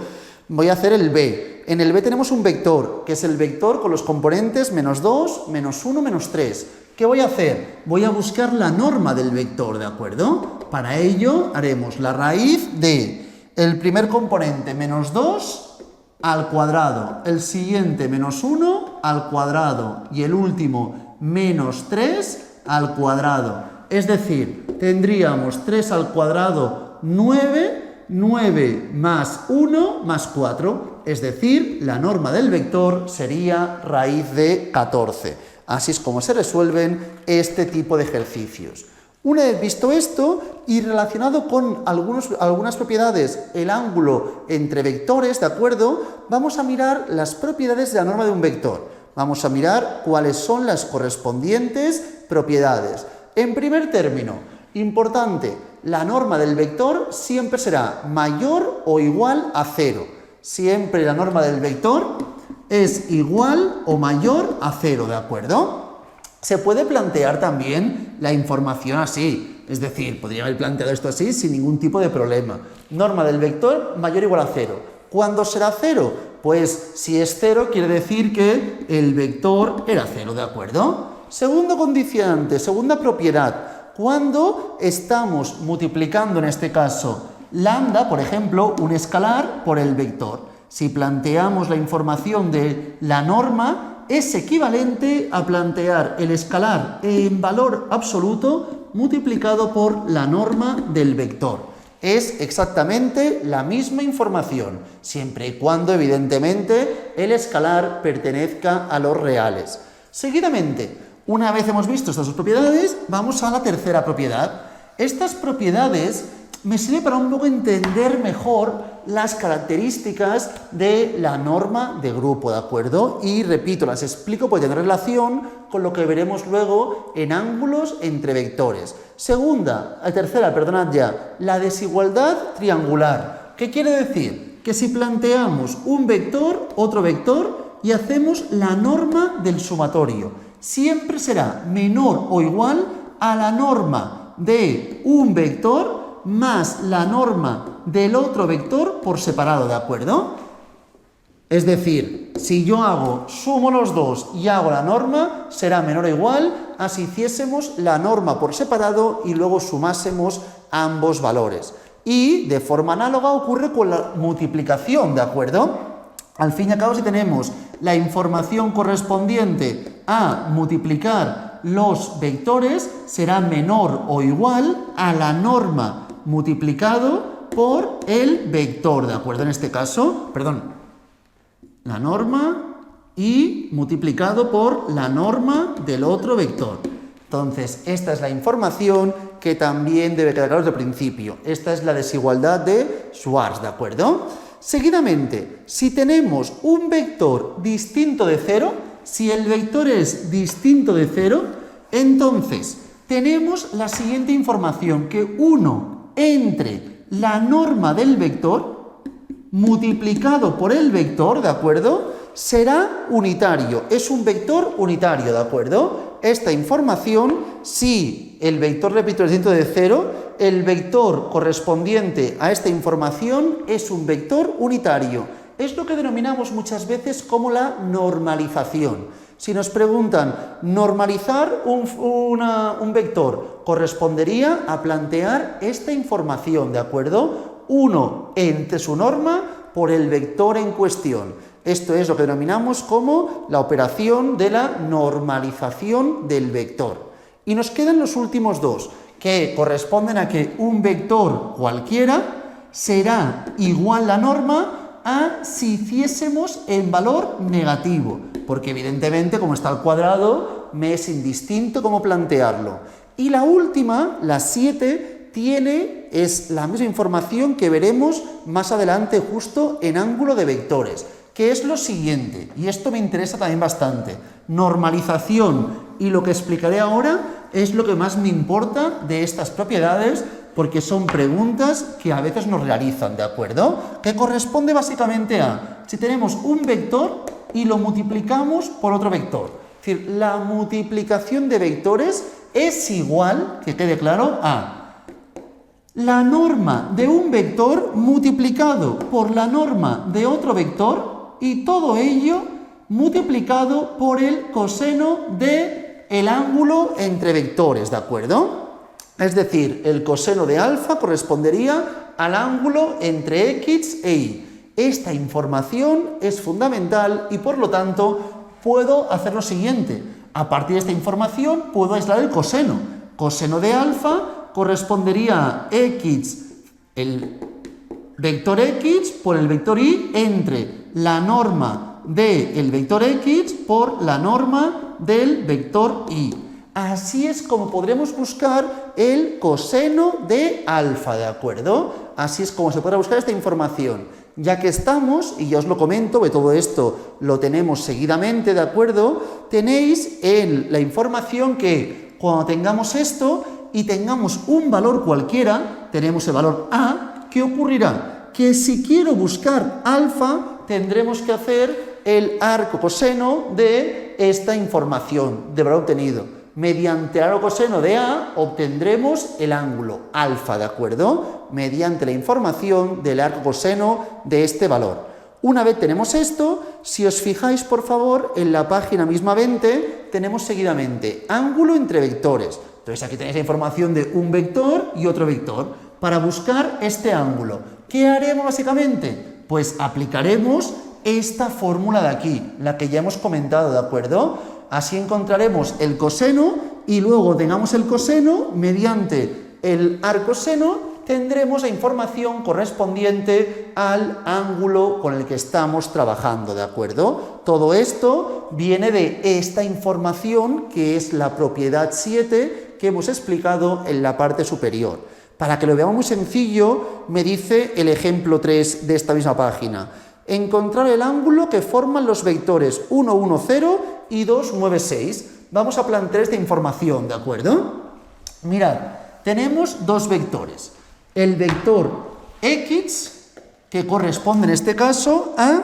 Voy a hacer el B. En el B tenemos un vector, que es el vector con los componentes menos 2, menos 1, menos 3. ¿Qué voy a hacer? Voy a buscar la norma del vector, ¿de acuerdo? Para ello haremos la raíz de el primer componente menos 2 al cuadrado, el siguiente menos 1 al cuadrado y el último menos 3 al cuadrado. Es decir, tendríamos 3 al cuadrado 9, 9 más 1 más 4. Es decir, la norma del vector sería raíz de 14. Así es como se resuelven este tipo de ejercicios. Una vez visto esto y relacionado con algunas propiedades, el ángulo entre vectores, ¿de acuerdo? Vamos a mirar las propiedades de la norma de un vector. Vamos a mirar cuáles son las correspondientes propiedades. En primer término, importante, la norma del vector siempre será mayor o igual a 0. Siempre la norma del vector es igual o mayor a 0, ¿de acuerdo? Se puede plantear también la información así, es decir, podría haber planteado esto así sin ningún tipo de problema. Norma del vector mayor o igual a 0. ¿Cuándo será 0? Pues si es 0 quiere decir que el vector era 0, ¿de acuerdo? Segundo condicionante, segunda propiedad, cuando estamos multiplicando en este caso lambda, por ejemplo, un escalar por el vector. Si planteamos la información de la norma, es equivalente a plantear el escalar en valor absoluto multiplicado por la norma del vector. Es exactamente la misma información, siempre y cuando, evidentemente, el escalar pertenezca a los reales. Seguidamente, una vez hemos visto estas dos propiedades, vamos a la tercera propiedad. Estas propiedades me sirven para un poco entender mejor las características de la norma de grupo, ¿de acuerdo? Y repito, las explico porque tienen relación con lo que veremos luego en ángulos entre vectores. Tercera, perdonad ya, la desigualdad triangular. ¿Qué quiere decir? Que si planteamos un vector, otro vector, y hacemos la norma del sumatorio, siempre será menor o igual a la norma de un vector más la norma del otro vector por separado, ¿de acuerdo? Es decir, si yo sumo los dos y hago la norma, será menor o igual a si hiciésemos la norma por separado y luego sumásemos ambos valores. Y de forma análoga ocurre con la multiplicación, ¿de acuerdo? Al fin y al cabo, si tenemos la información correspondiente a multiplicar los vectores, será menor o igual a la norma multiplicado por el vector, ¿de acuerdo? En este caso, la norma y multiplicado por la norma del otro vector. Entonces, esta es la información que también debe quedar claro desde el principio. Esta es la desigualdad de Schwarz, ¿de acuerdo? Seguidamente, si tenemos un vector distinto de 0, si el vector es distinto de 0, entonces tenemos la siguiente información, que 1 entre la norma del vector multiplicado por el vector, ¿de acuerdo?, será unitario. Es un vector unitario, ¿de acuerdo? Esta información, si el vector, repito, es distinto de 0, el vector correspondiente a esta información es un vector unitario. Es lo que denominamos muchas veces como la normalización. Si nos preguntan, normalizar un vector, correspondería a plantear esta información, ¿de acuerdo? 1 entre su norma por el vector en cuestión. Esto es lo que denominamos como la operación de la normalización del vector. Y nos quedan los últimos dos, que corresponden a que un vector cualquiera será igual la norma a si hiciésemos en valor negativo, porque evidentemente, como está al cuadrado, me es indistinto cómo plantearlo. Y la última, la 7, es la misma información que veremos más adelante justo en ángulo de vectores, que es lo siguiente, y esto me interesa también bastante. Normalización y lo que explicaré ahora es lo que más me importa de estas propiedades, porque son preguntas que a veces nos realizan, ¿de acuerdo? Que corresponde básicamente a, si tenemos un vector y lo multiplicamos por otro vector. Es decir, la multiplicación de vectores es igual, que quede claro, a la norma de un vector multiplicado por la norma de otro vector y todo ello multiplicado por el coseno del ángulo entre vectores, ¿de acuerdo? Es decir, el coseno de alfa correspondería al ángulo entre x e y. Esta información es fundamental y por lo tanto puedo hacer lo siguiente. A partir de esta información puedo aislar el coseno. Coseno de alfa correspondería a x, el vector x por el vector y entre la norma del vector x por la norma del vector y. Así es como podremos buscar el coseno de alfa, ¿de acuerdo? Así es como se podrá buscar esta información. Ya que estamos, y ya os lo comento, que todo esto lo tenemos seguidamente, ¿de acuerdo? Tenéis en la información que cuando tengamos esto y tengamos un valor cualquiera, tenemos el valor a, ¿qué ocurrirá? Que si quiero buscar alfa, tendremos que hacer el arco coseno de esta información, de valor obtenido. Mediante el arco coseno de A obtendremos el ángulo alfa, ¿de acuerdo? Mediante la información del arco coseno de este valor. Una vez tenemos esto, si os fijáis por favor en la página misma 20, tenemos seguidamente ángulo entre vectores. Entonces aquí tenéis la información de un vector y otro vector. Para buscar este ángulo, ¿qué haremos básicamente? Pues aplicaremos esta fórmula de aquí, la que ya hemos comentado, ¿de acuerdo? Así encontraremos el coseno y luego tengamos el coseno, mediante el arcoseno tendremos la información correspondiente al ángulo con el que estamos trabajando, ¿de acuerdo? Todo esto viene de esta información que es la propiedad 7 que hemos explicado en la parte superior. Para que lo veamos muy sencillo, me dice el ejemplo 3 de esta misma página. Encontrar el ángulo que forman los vectores 1, 1, 0 y 2, 9, 6. Vamos a plantear esta información, ¿de acuerdo? Mirad, tenemos dos vectores. El vector x, que corresponde en este caso a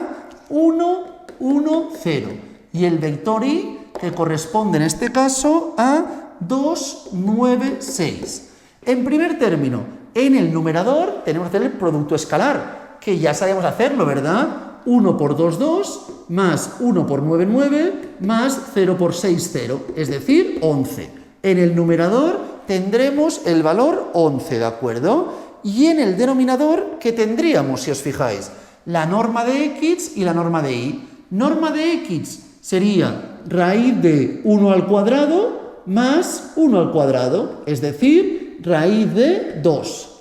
1, 1, 0. Y el vector y, que corresponde en este caso a 2, 9, 6. En primer término, en el numerador tenemos que hacer el producto escalar, que ya sabemos hacerlo, ¿verdad? 1 por 2, 2, más 1 por 9, 9, más 0 por 6, 0, es decir, 11. En el numerador tendremos el valor 11, ¿de acuerdo? Y en el denominador, ¿qué tendríamos, si os fijáis? La norma de x y la norma de y. Norma de x sería raíz de 1 al cuadrado más 1 al cuadrado, es decir, raíz de 2.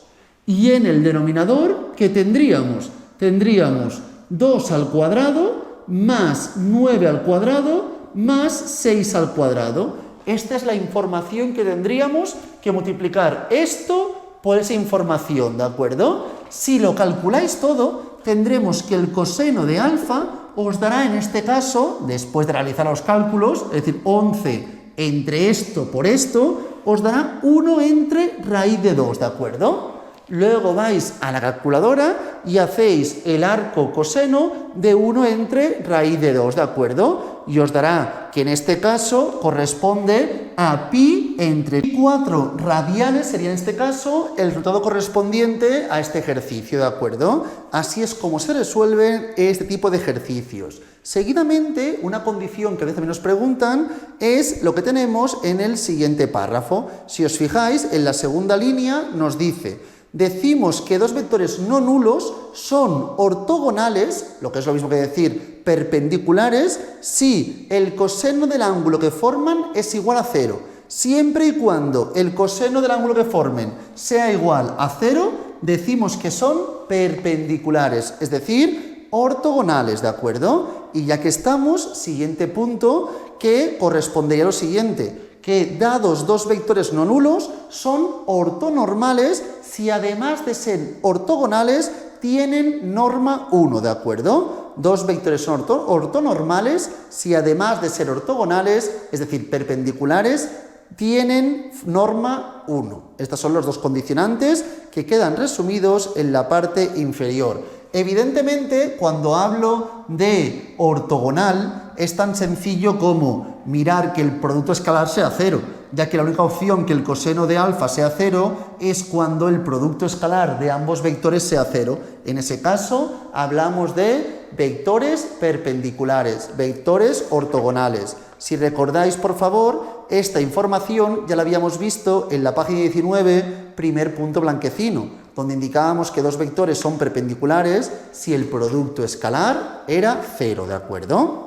Y en el denominador, ¿qué tendríamos? Tendríamos 2 al cuadrado más 9 al cuadrado más 6 al cuadrado. Esta es la información que tendríamos que multiplicar esto por esa información, ¿de acuerdo? Si lo calculáis todo, tendremos que el coseno de alfa os dará en este caso, después de realizar los cálculos, es decir, 11 entre esto por esto, os dará 1 entre raíz de 2, ¿de acuerdo? Luego vais a la calculadora y hacéis el arco coseno de 1 entre raíz de 2, ¿de acuerdo? Y os dará que en este caso corresponde a pi entre 4 radianes, sería en este caso el resultado correspondiente a este ejercicio, ¿de acuerdo? Así es como se resuelven este tipo de ejercicios. Seguidamente, una condición que a veces también nos preguntan es lo que tenemos en el siguiente párrafo. Si os fijáis, en la segunda línea nos dice: decimos que dos vectores no nulos son ortogonales, lo que es lo mismo que decir perpendiculares, si el coseno del ángulo que forman es igual a 0. Siempre y cuando el coseno del ángulo que formen sea igual a 0, decimos que son perpendiculares, es decir, ortogonales, ¿de acuerdo? Y ya que estamos, siguiente punto, que correspondería a lo siguiente, que dados dos vectores no nulos son ortonormales si además de ser ortogonales tienen norma 1, ¿de acuerdo? Dos vectores son ortonormales si además de ser ortogonales, es decir, perpendiculares, tienen norma 1. Estas son los dos condicionantes que quedan resumidos en la parte inferior. Evidentemente, cuando hablo de ortogonal, es tan sencillo como mirar que el producto escalar sea 0, ya que la única opción que el coseno de alfa sea 0 es cuando el producto escalar de ambos vectores sea 0. En ese caso, hablamos de vectores perpendiculares, vectores ortogonales. Si recordáis, por favor, esta información ya la habíamos visto en la página 19, primer punto blanquecino, donde indicábamos que dos vectores son perpendiculares si el producto escalar era 0, ¿de acuerdo?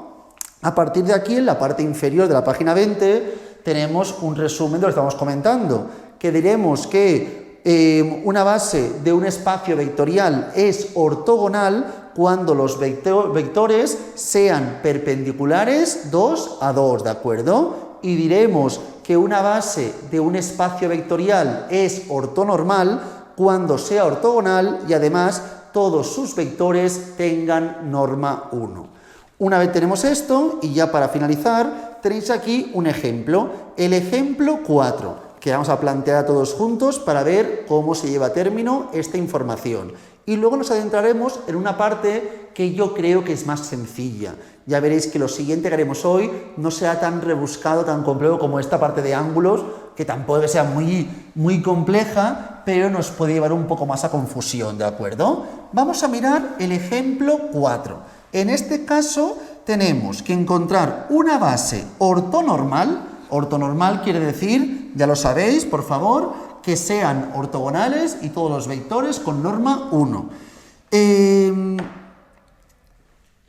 A partir de aquí, en la parte inferior de la página 20, tenemos un resumen de lo que estamos comentando, que diremos que una base de un espacio vectorial es ortogonal cuando los vectores sean perpendiculares 2 a 2, ¿de acuerdo? Y diremos que una base de un espacio vectorial es ortonormal cuando sea ortogonal y además todos sus vectores tengan norma 1. Una vez tenemos esto, y ya para finalizar, tenéis aquí un ejemplo, el ejemplo 4, que vamos a plantear todos juntos para ver cómo se lleva a término esta información. Y luego nos adentraremos en una parte que yo creo que es más sencilla. Ya veréis que lo siguiente que haremos hoy no será tan rebuscado, tan complejo como esta parte de ángulos, que tampoco sea muy compleja, pero nos puede llevar un poco más a confusión, ¿de acuerdo? Vamos a mirar el ejemplo 4. En este caso tenemos que encontrar una base ortonormal. Ortonormal quiere decir, ya lo sabéis, por favor, que sean ortogonales y todos los vectores con norma 1.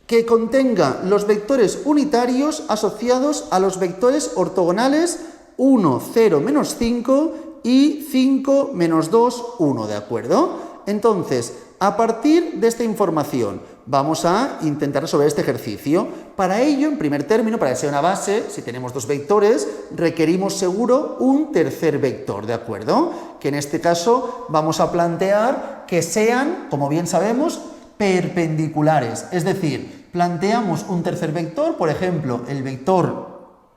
Que contenga los vectores unitarios asociados a los vectores ortogonales 1, 0, menos 5 y 5, menos 2, 1, ¿de acuerdo? Entonces, a partir de esta información, vamos a intentar resolver este ejercicio. Para ello, en primer término, para que sea una base, si tenemos dos vectores, requerimos seguro un tercer vector, ¿de acuerdo? Que en este caso vamos a plantear que sean, como bien sabemos, perpendiculares. Es decir, planteamos un tercer vector, por ejemplo, el vector,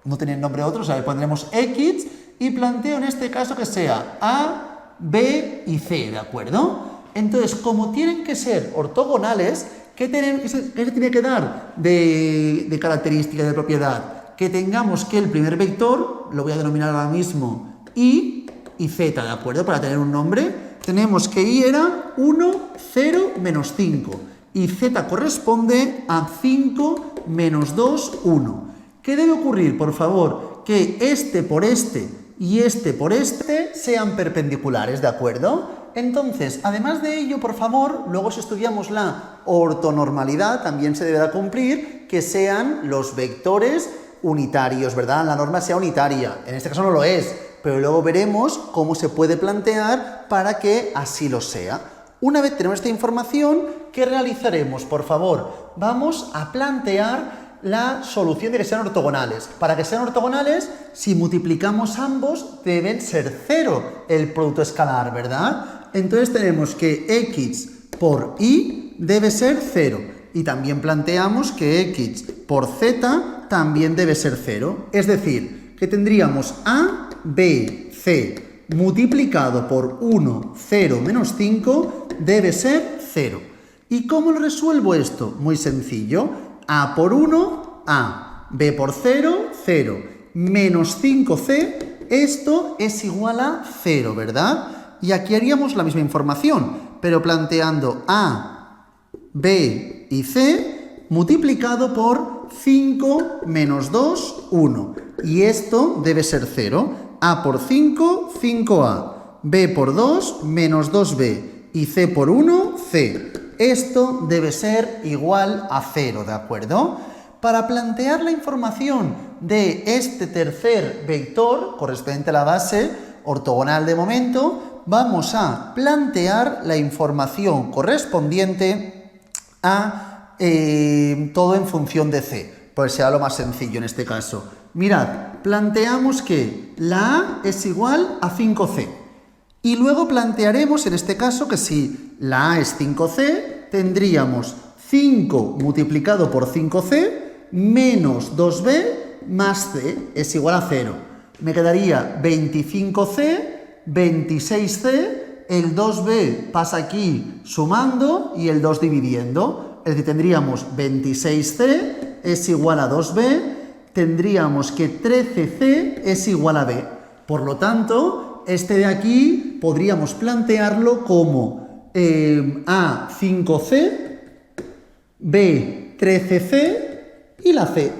no tiene nombre otro, o sea, le pondremos X, y planteo en este caso que sea A, B y C, ¿de acuerdo? Entonces, como tienen que ser ortogonales, ¿qué se tiene que dar de característica, de propiedad? Que tengamos que el primer vector, lo voy a denominar ahora mismo I y Z, ¿de acuerdo? Para tener un nombre, tenemos que I era 1, 0, menos 5 y Z corresponde a 5, menos 2, 1. ¿Qué debe ocurrir? Por favor, que este por este y este por este sean perpendiculares, ¿de acuerdo? Entonces, además de ello, por favor, luego si estudiamos la ortonormalidad, también se deberá cumplir que sean los vectores unitarios, ¿verdad? La norma sea unitaria, en este caso no lo es, pero luego veremos cómo se puede plantear para que así lo sea. Una vez tenemos esta información, ¿qué realizaremos? Por favor, vamos a plantear la solución de que sean ortogonales. Para que sean ortogonales, si multiplicamos ambos, deben ser 0 el producto escalar, ¿verdad? Entonces tenemos que X por Y debe ser 0. Y también planteamos que X por Z también debe ser 0. Es decir, que tendríamos A, B, C multiplicado por 1, 0, menos 5 debe ser 0. ¿Y cómo lo resuelvo esto? Muy sencillo. A por 1, A. B por 0, 0. Menos 5C, esto es igual a 0, ¿verdad? Y aquí haríamos la misma información, pero planteando A, B y C multiplicado por 5 menos 2, 1. Y esto debe ser 0. A por 5, 5A. B por 2, menos 2B. Y C por 1, C. Esto debe ser igual a 0, ¿de acuerdo? Para plantear la información de este tercer vector, correspondiente a la base ortogonal de momento, vamos a plantear la información correspondiente a todo en función de C, pues sea lo más sencillo en este caso. Mirad, planteamos que la A es igual a 5C. Y luego plantearemos en este caso que si la A es 5C, tendríamos 5 multiplicado por 5C menos 2B más C es igual a 0. Me quedaría 25C, 26C, el 2B pasa aquí sumando y el 2 dividiendo. Es decir, tendríamos 26C es igual a 2B, tendríamos que 13C es igual a B. Por lo tanto, este de aquí podríamos plantearlo como A5C B, 13C y la C.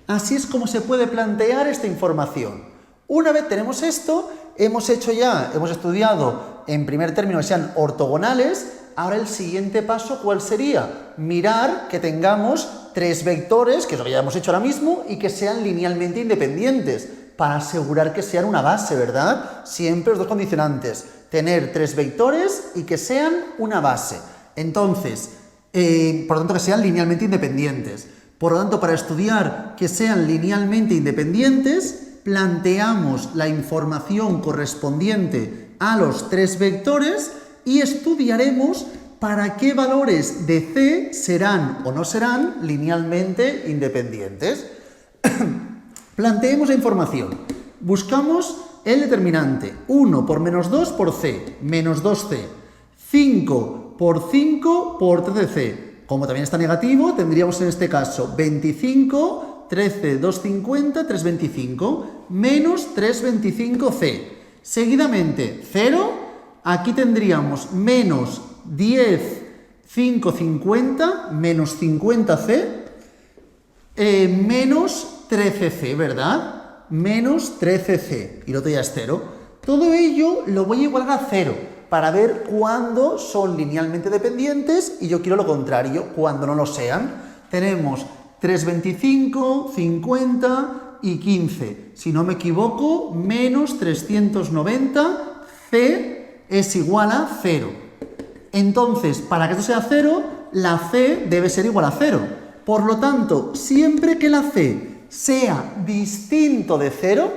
Así es como se puede plantear esta información. Una vez tenemos esto, hemos estudiado en primer término que sean ortogonales. Ahora el siguiente paso, ¿cuál sería? Mirar que tengamos tres vectores, que es lo que ya hemos hecho ahora mismo, y que sean linealmente independientes, para asegurar que sean una base, ¿verdad? Siempre los dos condicionantes, tener tres vectores y que sean una base. Entonces, por lo tanto, que sean linealmente independientes. Por lo tanto, para estudiar que sean linealmente independientes, planteamos la información correspondiente a los tres vectores y estudiaremos para qué valores de C serán o no serán linealmente independientes. Planteemos la información. Buscamos el determinante. 1 por menos 2 por C, menos 2C. 5 por 5 por 13C. Como también está negativo, tendríamos en este caso 25, 13, 250, 325, menos 325C. Seguidamente, 0. Aquí tendríamos menos 10, 5, 50, menos 50C, menos 13C, ¿verdad? Menos 13C, y lo otro ya es 0. Todo ello lo voy a igualar a 0, para ver cuándo son linealmente dependientes, y yo quiero lo contrario, cuando no lo sean. Tenemos 325, 50 y 15. Si no me equivoco, menos 390, C es igual a 0. Entonces, para que esto sea 0, la C debe ser igual a 0. Por lo tanto, siempre que la C sea distinto de 0,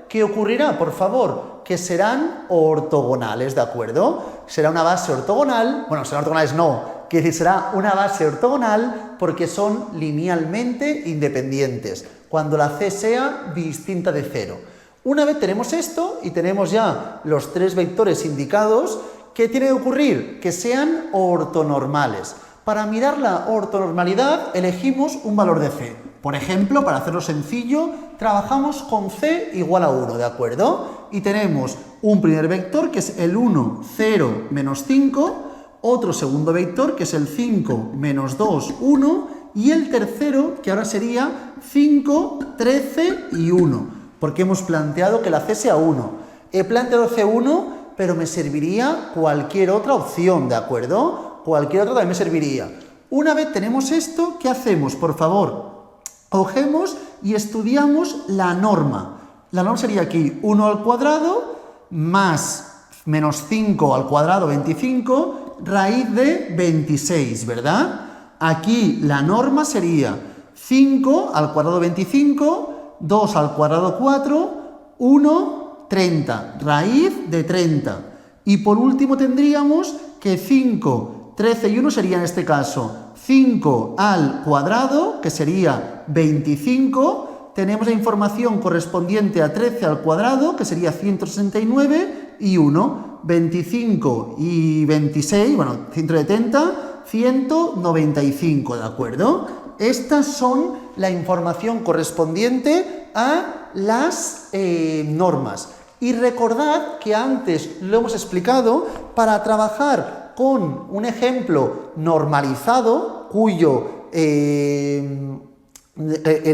¿qué ocurrirá? Por favor, que serán ortogonales, ¿de acuerdo? Será una base ortogonal, bueno, serán ortogonales no, quiere decir, será una base ortogonal porque son linealmente independientes, cuando la C sea distinta de 0. Una vez tenemos esto y tenemos ya los tres vectores indicados, ¿qué tiene que ocurrir? Que sean ortonormales. Para mirar la ortonormalidad elegimos un valor de C. Por ejemplo, para hacerlo sencillo, trabajamos con C igual a 1, ¿de acuerdo? Y tenemos un primer vector que es el 1, 0, menos 5, otro segundo vector que es el 5, menos 2, 1, y el tercero que ahora sería 5, 13 y 1. Porque hemos planteado que la C sea 1. He planteado C1, pero me serviría cualquier otra opción, ¿de acuerdo? Cualquier otra también me serviría. Una vez tenemos esto, ¿qué hacemos? Por favor, cogemos y estudiamos la norma. La norma sería aquí 1 al cuadrado más menos 5 al cuadrado, 25, raíz de 26, ¿verdad? Aquí la norma sería 5 al cuadrado, 25, 2 al cuadrado 4, 1, 30, raíz de 30. Y por último tendríamos que 5, 13 y 1 sería en este caso 5 al cuadrado, que sería 25. Tenemos la información correspondiente a 13 al cuadrado, que sería 169, y 1, 25 y 26, bueno, 170, 195, ¿de acuerdo? Estas son la información correspondiente a las normas. Y recordad que antes lo hemos explicado, para trabajar con un ejemplo normalizado, cuyo el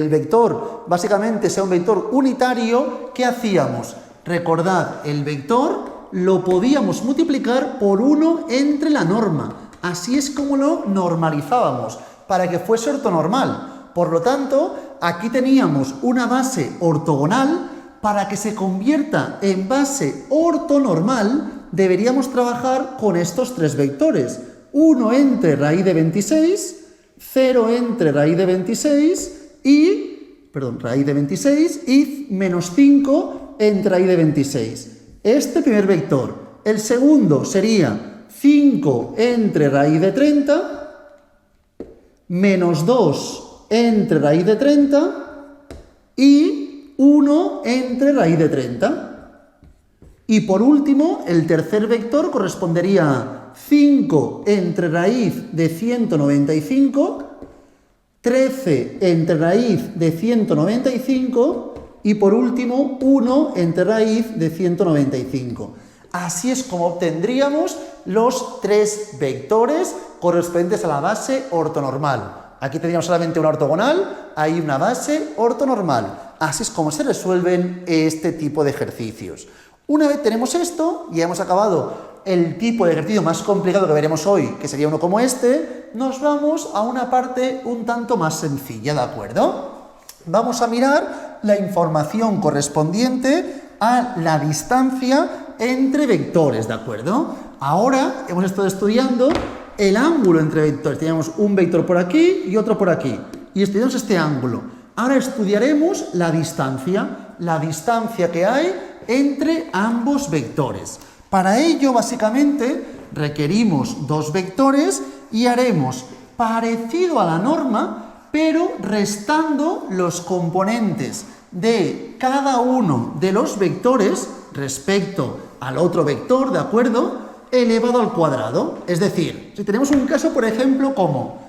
vector básicamente sea un vector unitario, ¿qué hacíamos? Recordad, el vector lo podíamos multiplicar por 1 entre la norma. Así es como lo normalizábamos, para que fuese ortonormal. Por lo tanto, aquí teníamos una base ortogonal. Para que se convierta en base ortonormal, deberíamos trabajar con estos tres vectores. 1 entre raíz de 26, 0 entre raíz de 26 y menos 5 entre raíz de 26. Este primer vector. El segundo sería 5 entre raíz de 30, menos 2 entre raíz de 30 y 1 entre raíz de 30. Y por último, el tercer vector correspondería a 5 entre raíz de 195, 13 entre raíz de 195 y por último 1 entre raíz de 195. Así es como obtendríamos los 3 vectores correspondientes a la base ortonormal. Aquí tendríamos solamente una ortogonal, ahí una base ortonormal. Así es como se resuelven este tipo de ejercicios. Una vez tenemos esto, ya hemos acabado el tipo de ejercicio más complicado que veremos hoy, que sería uno como este, nos vamos a una parte un tanto más sencilla, ¿de acuerdo? Vamos a mirar la información correspondiente a la distancia entre vectores, ¿de acuerdo? Ahora hemos estado estudiando el ángulo entre vectores. Teníamos un vector por aquí y otro por aquí. Y estudiamos este ángulo. Ahora estudiaremos la distancia que hay entre ambos vectores. Para ello, básicamente, requerimos 2 vectores y haremos parecido a la norma, pero restando los componentes de cada uno de los vectores respecto al otro vector, ¿de acuerdo?, elevado al cuadrado. Es decir, si tenemos un caso, por ejemplo, como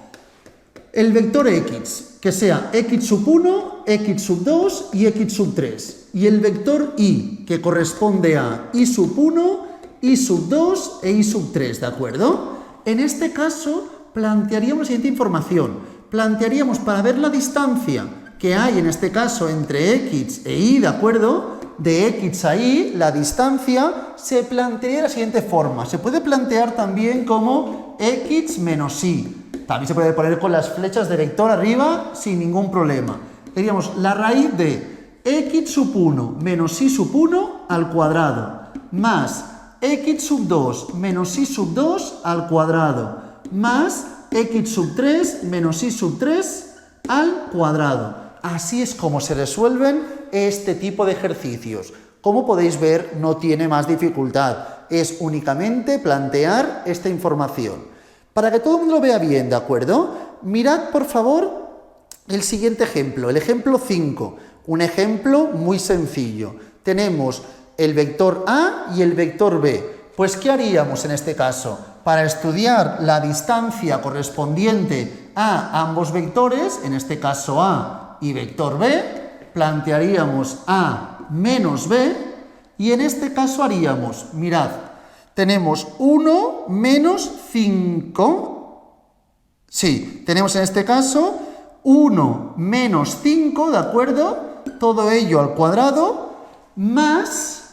el vector x, que sea x sub 1, x sub 2 y x sub 3, y el vector y, que corresponde a y sub 1, y sub 2 e y sub 3, ¿de acuerdo? En este caso, plantearíamos la siguiente información. Plantearíamos, para ver la distancia que hay en este caso entre x e y, ¿de acuerdo?, de x a y, la distancia se plantearía de la siguiente forma. Se puede plantear también como x menos y. También se puede poner con las flechas de vector arriba sin ningún problema. Diríamos la raíz de x sub 1 menos y sub 1 al cuadrado, más x sub 2 menos y sub 2 al cuadrado, más x sub 3 menos y sub 3 al cuadrado. Así es como se resuelven este tipo de ejercicios. Como podéis ver, no tiene más dificultad. Es únicamente plantear esta información. Para que todo el mundo lo vea bien, ¿de acuerdo? Mirad, por favor, el siguiente ejemplo, el ejemplo 5. Un ejemplo muy sencillo. Tenemos el vector A y el vector B. Pues, ¿qué haríamos en este caso? Para estudiar la distancia correspondiente a ambos vectores, en este caso A y vector B, plantearíamos A menos B, y en este caso haríamos, mirad, tenemos 1 menos 5, sí, tenemos en este caso 1 menos 5, ¿de acuerdo? Todo ello al cuadrado, más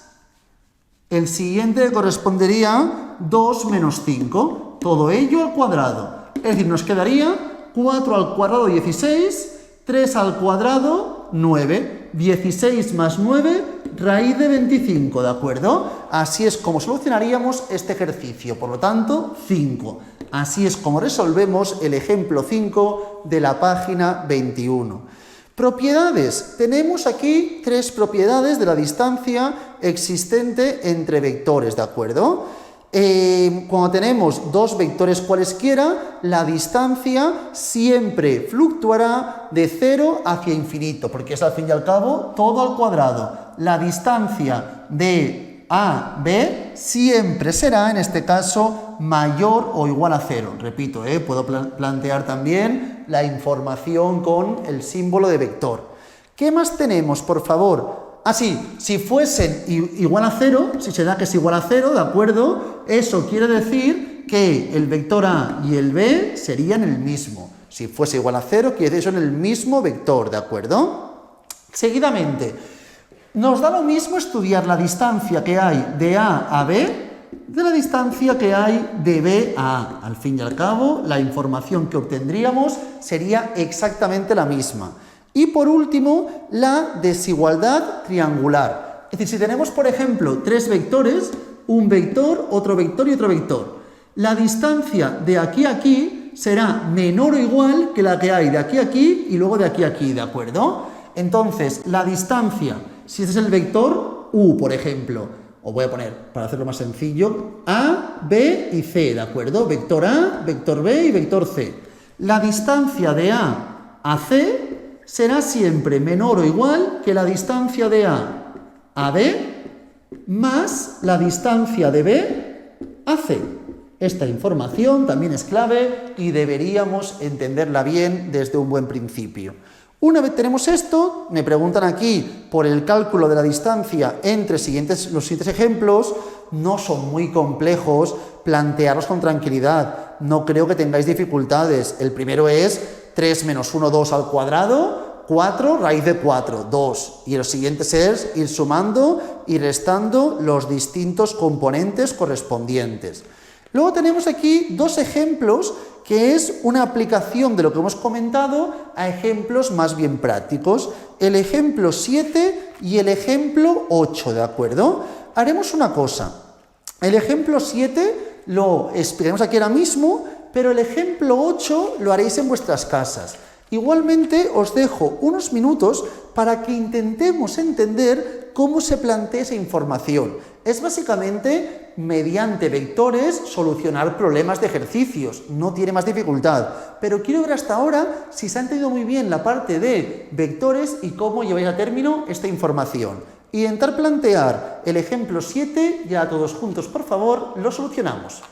el siguiente que correspondería 2 menos 5, todo ello al cuadrado. Es decir, nos quedaría 4 al cuadrado 16, 3 al cuadrado 9, 16 más 9, raíz de 25, ¿de acuerdo? Así es como solucionaríamos este ejercicio, por lo tanto, 5. Así es como resolvemos el ejemplo 5 de la página 21. Propiedades. Tenemos aquí 3 propiedades de la distancia existente entre vectores, ¿de acuerdo? Cuando tenemos 2 vectores cualesquiera, la distancia siempre fluctuará de 0 hacia infinito, porque es al fin y al cabo todo al cuadrado. La distancia de A, B, siempre será, en este caso, mayor o igual a 0. Repito, puedo plantear también la información con el símbolo de vector. ¿Qué más tenemos, por favor? Si fuesen igual a 0, si se da que es igual a 0, ¿de acuerdo? Eso quiere decir que el vector A y el B serían el mismo. Si fuese igual a 0, quiere decir que son el mismo vector, ¿de acuerdo? Seguidamente, nos da lo mismo estudiar la distancia que hay de A a B de la distancia que hay de B a A. Al fin y al cabo, la información que obtendríamos sería exactamente la misma. Y por último, la desigualdad triangular. Es decir, si tenemos, por ejemplo, 3 vectores, un vector, otro vector y otro vector, la distancia de aquí a aquí será menor o igual que la que hay de aquí a aquí y luego de aquí a aquí, ¿de acuerdo? Entonces, la distancia, si este es el vector U, por ejemplo, os voy a poner, para hacerlo más sencillo, A, B y C, ¿de acuerdo? Vector A, vector B y vector C. La distancia de A a C será siempre menor o igual que la distancia de A a B más la distancia de B a C. Esta información también es clave y deberíamos entenderla bien desde un buen principio. Una vez tenemos esto, me preguntan aquí por el cálculo de la distancia entre los siguientes ejemplos, no son muy complejos, plantearlos con tranquilidad, no creo que tengáis dificultades. El primero es 3 menos 1, 2 al cuadrado, 4 raíz de 4, 2. Y los siguientes es ir sumando y restando los distintos componentes correspondientes. Luego tenemos aquí dos ejemplos que es una aplicación de lo que hemos comentado a ejemplos más bien prácticos. El ejemplo 7 y el ejemplo 8, ¿de acuerdo? Haremos una cosa. El ejemplo 7 lo explicaremos aquí ahora mismo, pero el ejemplo 8 lo haréis en vuestras casas. Igualmente os dejo unos minutos para que intentemos entender cómo se plantea esa información. Es básicamente, mediante vectores, solucionar problemas de ejercicios. No tiene más dificultad. Pero quiero ver hasta ahora si se ha entendido muy bien la parte de vectores y cómo lleváis a término esta información. Intentar plantear el ejemplo 7, ya todos juntos, por favor, lo solucionamos.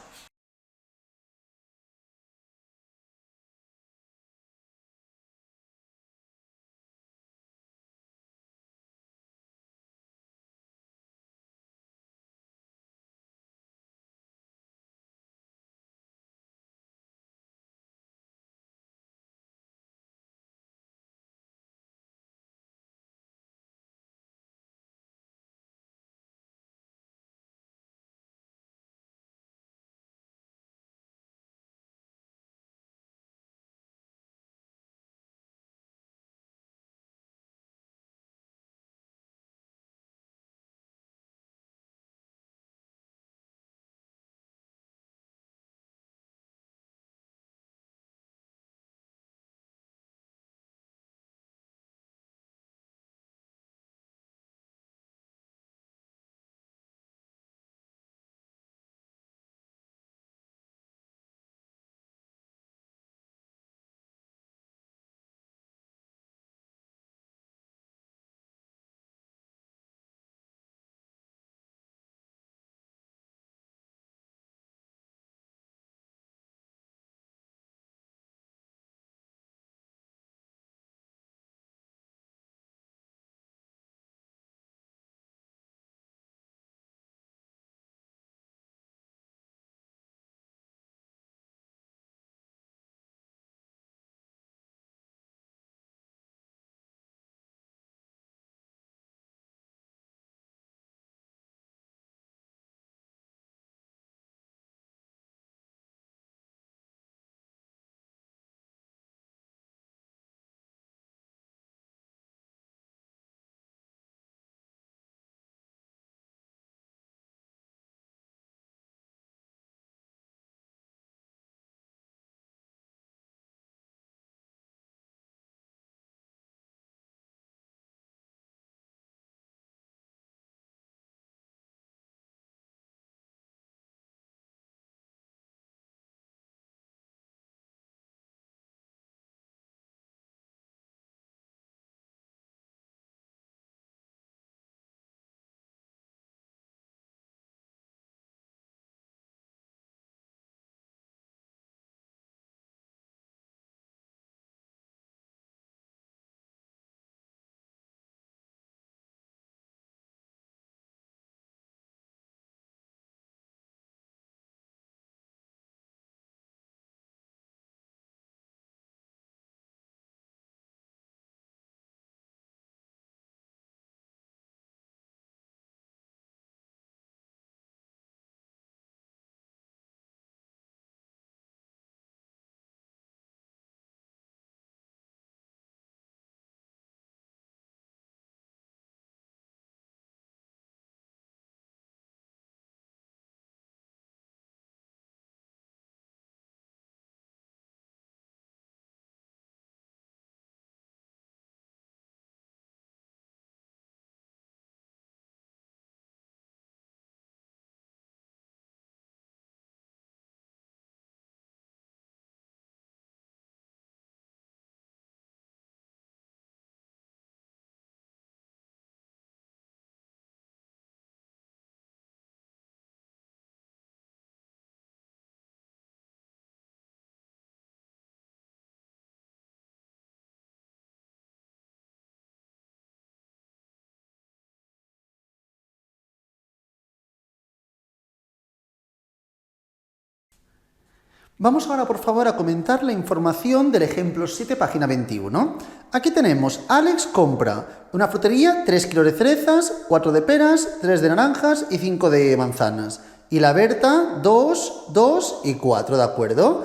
Vamos ahora, por favor, a comentar la información del ejemplo 7, página 21. Aquí tenemos, Alex compra una frutería 3 kilos de cerezas, 4 de peras, 3 de naranjas y 5 de manzanas. Y la Berta, 2, 2 y 4, ¿de acuerdo?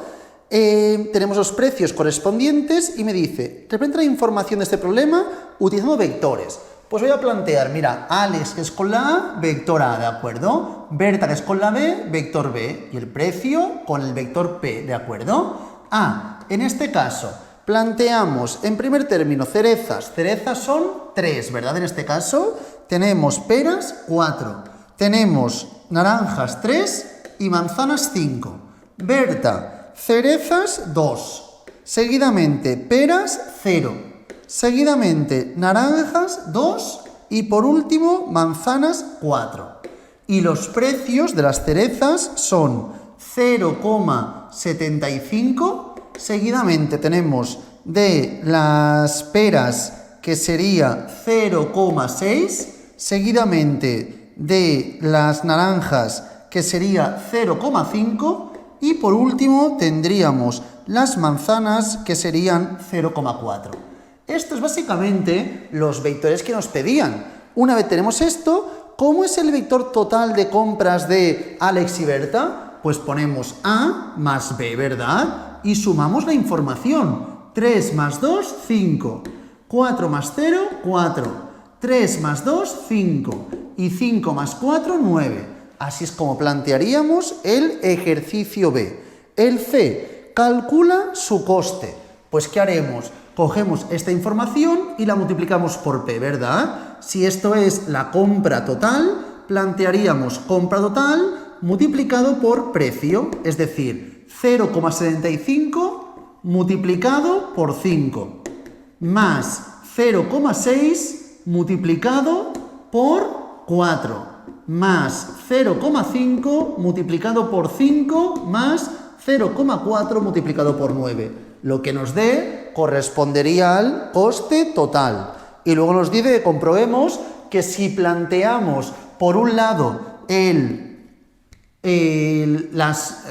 Tenemos los precios correspondientes y me dice, representa la información de este problema utilizando vectores. Pues voy a plantear, mira, Alex, que es con la A, vector A, ¿de acuerdo? Berta, que es con la B, vector B. Y el precio con el vector P, ¿de acuerdo? En este caso, planteamos, en primer término, cerezas. Cerezas son 3, ¿verdad? En este caso, tenemos peras, 4. Tenemos naranjas, 3 y manzanas, 5. Berta, cerezas, 2. Seguidamente, peras, 0. Seguidamente, naranjas, 2 y por último, manzanas, 4. Y los precios de las cerezas son 0,75. Seguidamente tenemos de las peras, que sería 0,6. Seguidamente de las naranjas, que sería 0,5. Y por último, tendríamos las manzanas, que serían 0,4. Esto es básicamente los vectores que nos pedían. Una vez tenemos esto, ¿cómo es el vector total de compras de Alex y Berta? Pues ponemos A más B, ¿verdad? Y sumamos la información. 3 más 2, 5. 4 más 0, 4. 3 más 2, 5. Y 5 más 4, 9. Así es como plantearíamos el ejercicio B. El C, calcula su coste. Pues, ¿qué haremos? Cogemos esta información y la multiplicamos por P, ¿verdad? Si esto es la compra total, plantearíamos compra total multiplicado por precio, es decir, 0,75 multiplicado por 5, más 0,6 multiplicado por 4, más 0,5 multiplicado por 5, más 0,4 multiplicado por 9. Lo que nos dé correspondería al coste total. Y luego nos dice que comprobemos que si planteamos, por un lado,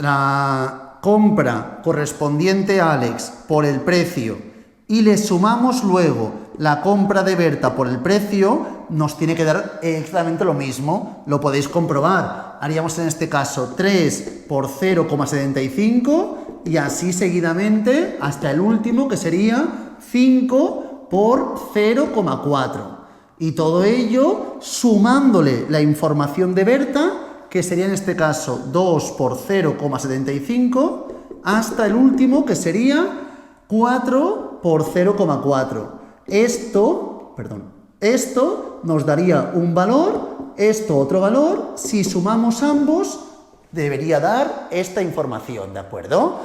la compra correspondiente a Alex por el precio y le sumamos luego la compra de Berta por el precio, nos tiene que dar exactamente lo mismo. Lo podéis comprobar. Haríamos en este caso 3 por 0,75 y así seguidamente hasta el último, que sería 5 por 0,4. Y todo ello sumándole la información de Berta, que sería en este caso 2 por 0,75, hasta el último, que sería 4 por 0,4. Esto nos daría un valor, esto otro valor. Si sumamos ambos, debería dar esta información, ¿de acuerdo?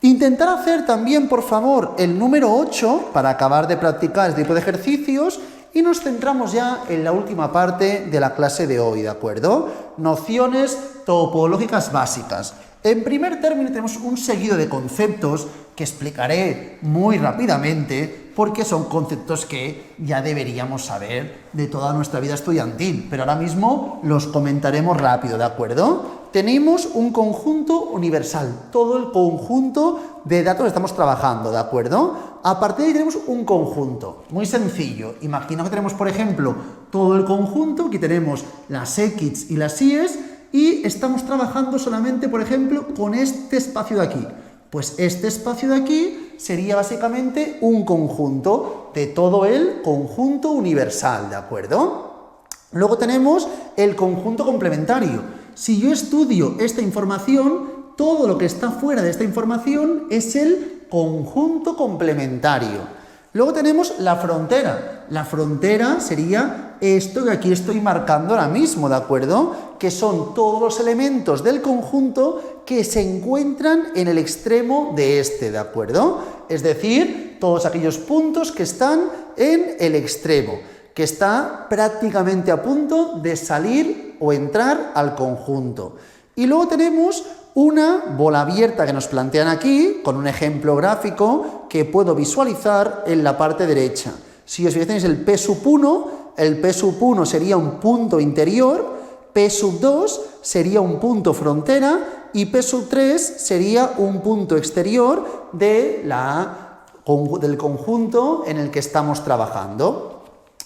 Intentar hacer también, por favor, el número 8 para acabar de practicar este tipo de ejercicios y nos centramos ya en la última parte de la clase de hoy, ¿de acuerdo? Nociones topológicas básicas. En primer término tenemos un seguido de conceptos que explicaré muy rápidamente porque son conceptos que ya deberíamos saber de toda nuestra vida estudiantil, pero ahora mismo los comentaremos rápido, ¿de acuerdo? Tenemos un conjunto universal, todo el conjunto de datos que estamos trabajando, ¿de acuerdo? A partir de ahí tenemos un conjunto, muy sencillo. Imagina que tenemos, por ejemplo, todo el conjunto, aquí tenemos las X y las Y's, y estamos trabajando solamente, por ejemplo, con este espacio de aquí. Pues este espacio de aquí sería básicamente un conjunto de todo el conjunto universal, ¿de acuerdo? Luego tenemos el conjunto complementario. Si yo estudio esta información, todo lo que está fuera de esta información es el conjunto complementario. Luego tenemos la frontera. La frontera sería esto que aquí estoy marcando ahora mismo, ¿de acuerdo? Que son todos los elementos del conjunto que se encuentran en el extremo de este, ¿de acuerdo? Es decir, todos aquellos puntos que están en el extremo, que está prácticamente a punto de salir o entrar al conjunto. Y luego tenemos una bola abierta que nos plantean aquí, con un ejemplo gráfico que puedo visualizar en la parte derecha. Si os fijáis, tenéis el P sub 1, el P sub 1 sería un punto interior, P sub 2 sería un punto frontera y P sub 3 sería un punto exterior del conjunto en el que estamos trabajando.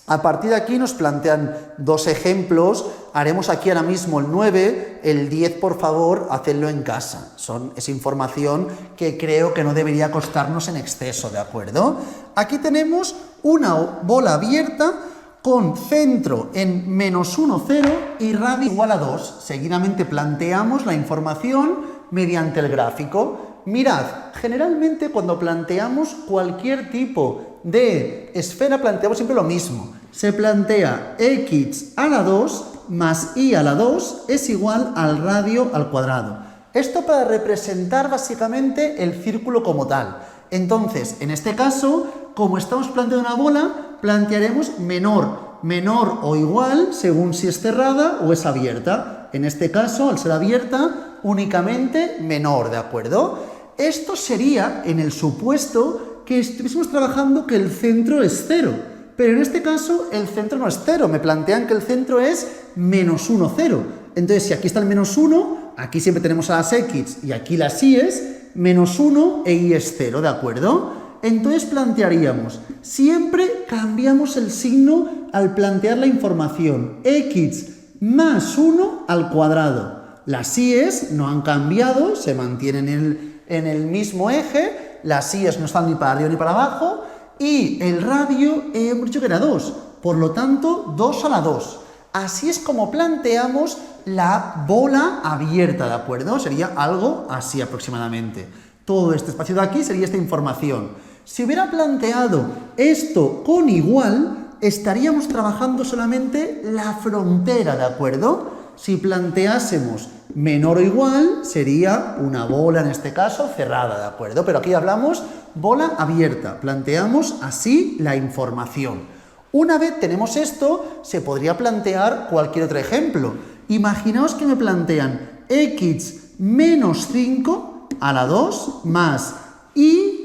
A partir de aquí nos plantean dos ejemplos, haremos aquí ahora mismo el 9, el 10 por favor, hacedlo en casa. Es información que creo que no debería costarnos en exceso, ¿de acuerdo? Aquí tenemos una bola abierta con centro en -1, 0 y radio igual a 2. Seguidamente planteamos la información mediante el gráfico. Mirad, generalmente cuando planteamos cualquier tipo de esfera planteamos siempre lo mismo. Se plantea x a la 2 más y a la 2 es igual al radio al cuadrado. Esto para representar básicamente el círculo como tal. Entonces, en este caso, como estamos planteando una bola, plantearemos menor o igual según si es cerrada o es abierta. En este caso, al ser abierta, únicamente menor, ¿de acuerdo? Esto sería en el supuesto que estuviésemos trabajando que el centro es 0, pero en este caso el centro no es 0, me plantean que el centro es -1, 0. Entonces, si aquí está el -1, aquí siempre tenemos a las x y aquí las y's, -1 e y es 0, ¿de acuerdo? Entonces plantearíamos, siempre cambiamos el signo al plantear la información, x más 1 al cuadrado. Las y's no han cambiado, se mantienen en el mismo eje, las y's no están ni para arriba ni para abajo, y el radio hemos dicho que era 2, por lo tanto 2 a la 2. Así es como planteamos la bola abierta, ¿de acuerdo? Sería algo así aproximadamente. Todo este espacio de aquí sería esta información. Si hubiera planteado esto con igual, estaríamos trabajando solamente la frontera, ¿de acuerdo? Si planteásemos menor o igual, sería una bola, en este caso, cerrada, ¿de acuerdo? Pero aquí hablamos bola abierta, planteamos así la información. Una vez tenemos esto, se podría plantear cualquier otro ejemplo. Imaginaos que me plantean x menos 5 a la 2 más y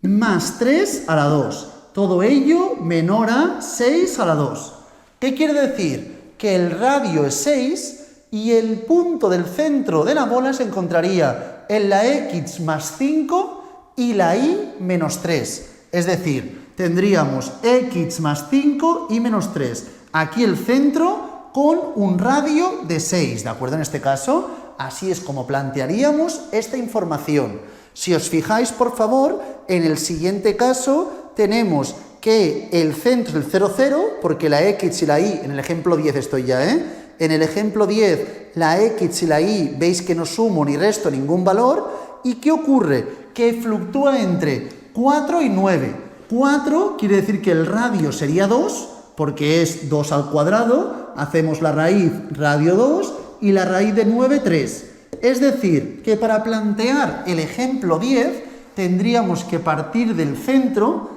más 3 a la 2. Todo ello menor a 6 a la 2. ¿Qué quiere decir? Que el radio es 6 y el punto del centro de la bola se encontraría en la x más 5 y la y menos 3. Es decir, tendríamos x más 5 y menos 3. Aquí el centro con un radio de 6, ¿de acuerdo? En este caso, así es como plantearíamos esta información. Si os fijáis, por favor, en el siguiente caso tenemos que el centro es el 0, 0, porque la x y la y, en el ejemplo 10 estoy ya, En el ejemplo 10, la x y la y, veis que no sumo ni resto ningún valor. ¿Y qué ocurre? Que fluctúa entre 4 y 9. 4 quiere decir que el radio sería 2, porque es 2 al cuadrado, hacemos la raíz radio 2 y la raíz de 9, 3. Es decir, que para plantear el ejemplo 10 tendríamos que partir del centro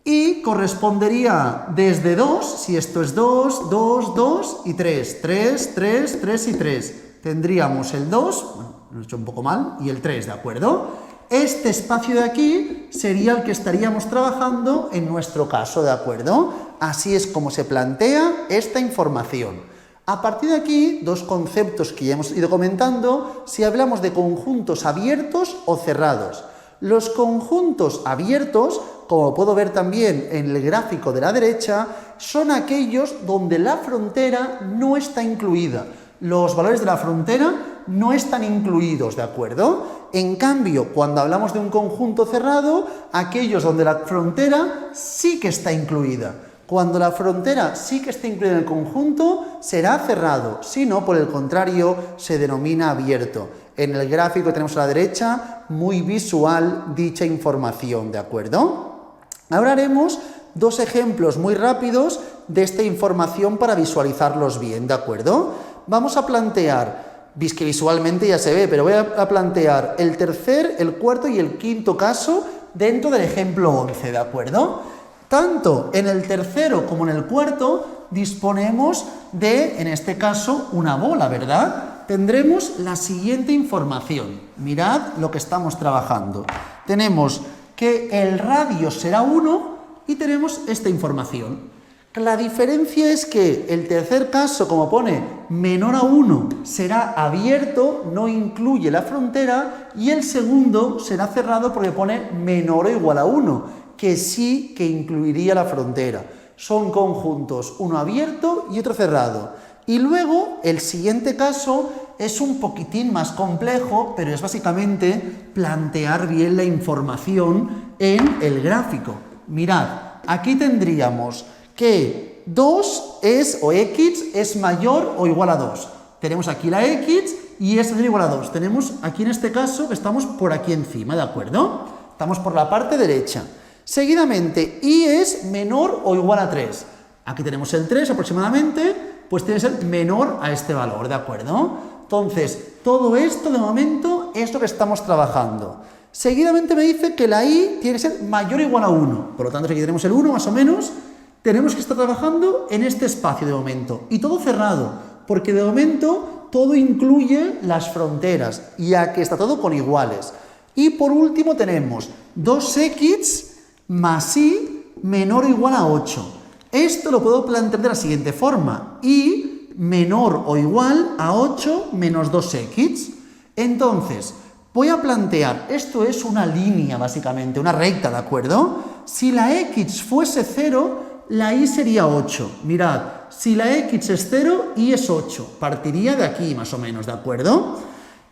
y correspondería desde 2, si esto es 2, 2, 2 y 3, 3, 3, 3 y 3. Tendríamos el 2, bueno, lo he hecho un poco mal, y el 3, ¿de acuerdo? Este espacio de aquí sería el que estaríamos trabajando en nuestro caso, ¿de acuerdo? Así es como se plantea esta información. A partir de aquí, dos conceptos que ya hemos ido comentando, si hablamos de conjuntos abiertos o cerrados. Los conjuntos abiertos, como puedo ver también en el gráfico de la derecha, son aquellos donde la frontera no está incluida. Los valores de la frontera no están incluidos, ¿de acuerdo? En cambio, cuando hablamos de un conjunto cerrado, aquellos donde la frontera sí que está incluida. Cuando la frontera sí que está incluida en el conjunto, será cerrado, si no, por el contrario, se denomina abierto. En el gráfico que tenemos a la derecha, muy visual dicha información, ¿de acuerdo? Ahora haremos dos ejemplos muy rápidos de esta información para visualizarlos bien, ¿de acuerdo? Vamos a plantear, que visualmente ya se ve, pero voy a plantear el tercer, el cuarto y el quinto caso dentro del ejemplo 11, ¿de acuerdo? Tanto en el tercero como en el cuarto disponemos de, en este caso, una bola, ¿verdad? Tendremos la siguiente información. Mirad lo que estamos trabajando. Tenemos que el radio será 1 y tenemos esta información. La diferencia es que el tercer caso, como pone menor a 1, será abierto, no incluye la frontera, y el segundo será cerrado porque pone menor o igual a 1, que sí que incluiría la frontera. Son conjuntos, uno abierto y otro cerrado. Y luego, el siguiente caso es un poquitín más complejo, pero es básicamente plantear bien la información en el gráfico. Mirad, aquí tendríamos que 2 o x es mayor o igual a 2. Tenemos aquí la x y es igual a 2. Tenemos aquí en este caso que estamos por aquí encima, ¿de acuerdo? Estamos por la parte derecha. Seguidamente, y es menor o igual a 3. Aquí tenemos el 3 aproximadamente, pues tiene que ser menor a este valor, ¿de acuerdo? Entonces, todo esto de momento es lo que estamos trabajando. Seguidamente me dice que la y tiene que ser mayor o igual a 1. Por lo tanto, aquí tenemos el 1 más o menos. Tenemos que estar trabajando en este espacio de momento. Y todo cerrado, porque de momento todo incluye las fronteras, ya que está todo con iguales. Y por último tenemos 2x más y menor o igual a 8. Esto lo puedo plantear de la siguiente forma. Y menor o igual a 8 menos 2x. Entonces, voy a plantear, esto es una línea básicamente, una recta, ¿de acuerdo? Si la x fuese 0, la y sería 8. Mirad, si la x es 0, y es 8. Partiría de aquí más o menos, ¿de acuerdo?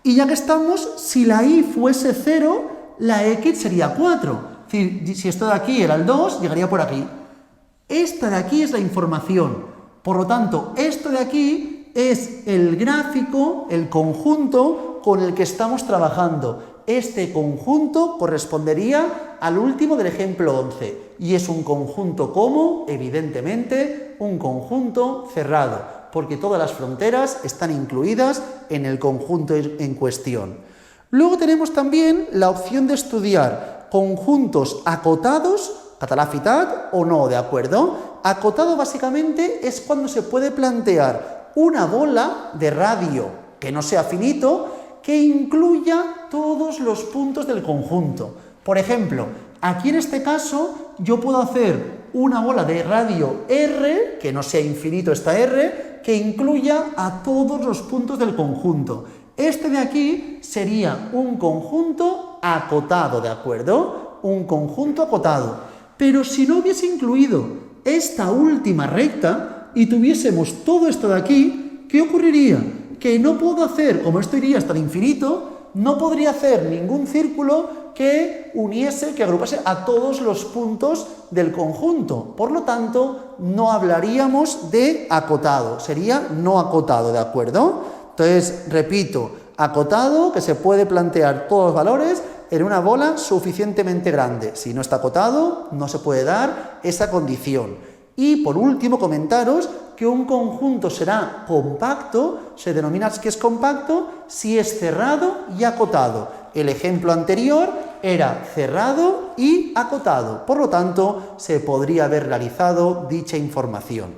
Y ya que estamos, si la y fuese 0, la x sería 4. Es decir, si esto de aquí era el 2, llegaría por aquí. Esta de aquí es la información. Por lo tanto, esto de aquí es el gráfico, el conjunto con el que estamos trabajando. Este conjunto correspondería al último del ejemplo 11 y es un conjunto como, evidentemente, un conjunto cerrado, porque todas las fronteras están incluidas en el conjunto en cuestión. Luego tenemos también la opción de estudiar conjuntos acotados, català fitat o no, ¿de acuerdo? Acotado básicamente es cuando se puede plantear una bola de radio que no sea finito, que incluya todos los puntos del conjunto. Por ejemplo, aquí en este caso yo puedo hacer una bola de radio R, que no sea infinito esta R, que incluya a todos los puntos del conjunto. Este de aquí sería un conjunto acotado, ¿de acuerdo? Un conjunto acotado. Pero si no hubiese incluido esta última recta y tuviésemos todo esto de aquí, ¿qué ocurriría? Que no puedo hacer, como esto iría hasta el infinito, no podría hacer ningún círculo que uniese, que agrupase a todos los puntos del conjunto. Por lo tanto, no hablaríamos de acotado, sería no acotado, ¿de acuerdo? Entonces, repito, acotado, que se puede plantear todos los valores en una bola suficientemente grande. Si no está acotado, no se puede dar esa condición. Y por último, comentaros que un conjunto será compacto, se denomina que es compacto si es cerrado y acotado. El ejemplo anterior era cerrado y acotado, por lo tanto, se podría haber realizado dicha información.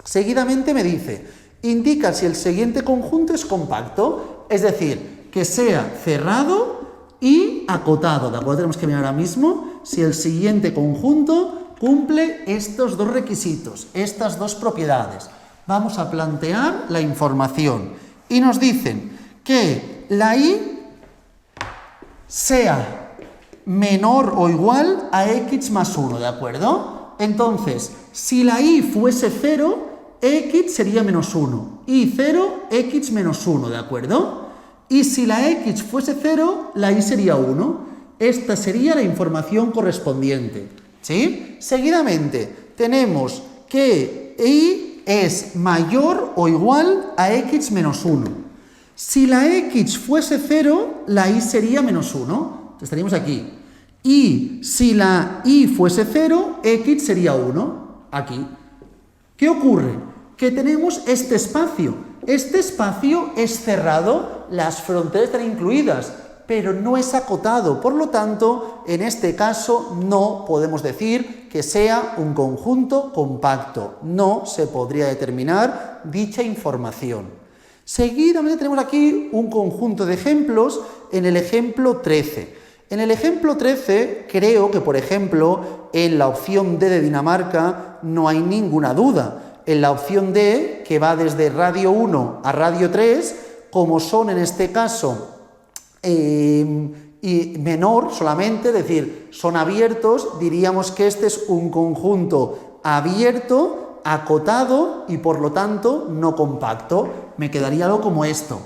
Seguidamente me dice, indica si el siguiente conjunto es compacto, es decir, que sea cerrado y acotado, ¿de acuerdo? Tenemos que mirar ahora mismo si el siguiente conjunto cumple estos dos requisitos, estas dos propiedades. Vamos a plantear la información y nos dicen que la y sea menor o igual a x más 1, ¿de acuerdo? Entonces, si la y fuese 0, x sería menos 1 y 0, x menos 1, ¿de acuerdo? Y si la x fuese 0, la y sería 1. Esta sería la información correspondiente. ¿Sí? Seguidamente, tenemos que y es mayor o igual a x menos 1. Si la x fuese 0, la y sería menos 1. Estaríamos aquí. Y si la y fuese 0, x sería 1. Aquí. ¿Qué ocurre? Que tenemos este espacio. Este espacio es cerrado, las fronteras están incluidas, pero no es acotado. Por lo tanto, en este caso no podemos decir que sea un conjunto compacto. No se podría determinar dicha información. Seguidamente tenemos aquí un conjunto de ejemplos en el ejemplo 13. En el ejemplo 13, creo que, por ejemplo, en la opción D de Dinamarca no hay ninguna duda. En la opción D, que va desde radio 1 a radio 3, como son en este caso y menor solamente, es decir, son abiertos, diríamos que este es un conjunto abierto, acotado y por lo tanto no compacto. Me quedaría algo como esto.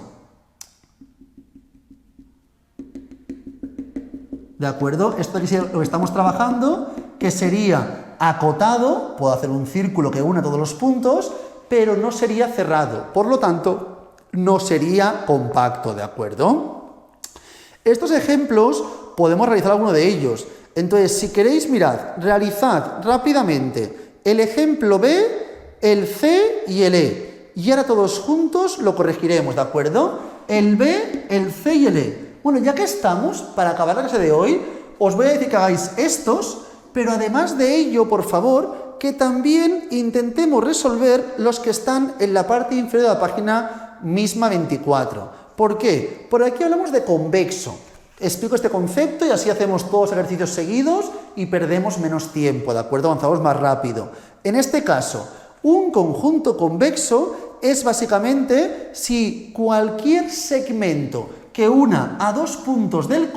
¿De acuerdo? Esto es lo que estamos trabajando, que sería acotado, puedo hacer un círculo que una todos los puntos, pero no sería cerrado, por lo tanto, no sería compacto, ¿de acuerdo? Estos ejemplos podemos realizar alguno de ellos. Entonces, si queréis, mirad, realizad rápidamente el ejemplo B, el C y el E. Y ahora todos juntos lo corregiremos, ¿de acuerdo? El B, el C y el E. Bueno, ya que estamos, para acabar la clase de hoy, os voy a decir que hagáis estos, pero además de ello, por favor, que también intentemos resolver los que están en la parte inferior de la página misma 24. ¿Por qué? Por aquí hablamos de convexo. Explico este concepto y así hacemos todos los ejercicios seguidos y perdemos menos tiempo, ¿de acuerdo? Avanzamos más rápido. En este caso, un conjunto convexo es básicamente si cualquier segmento que una a dos puntos del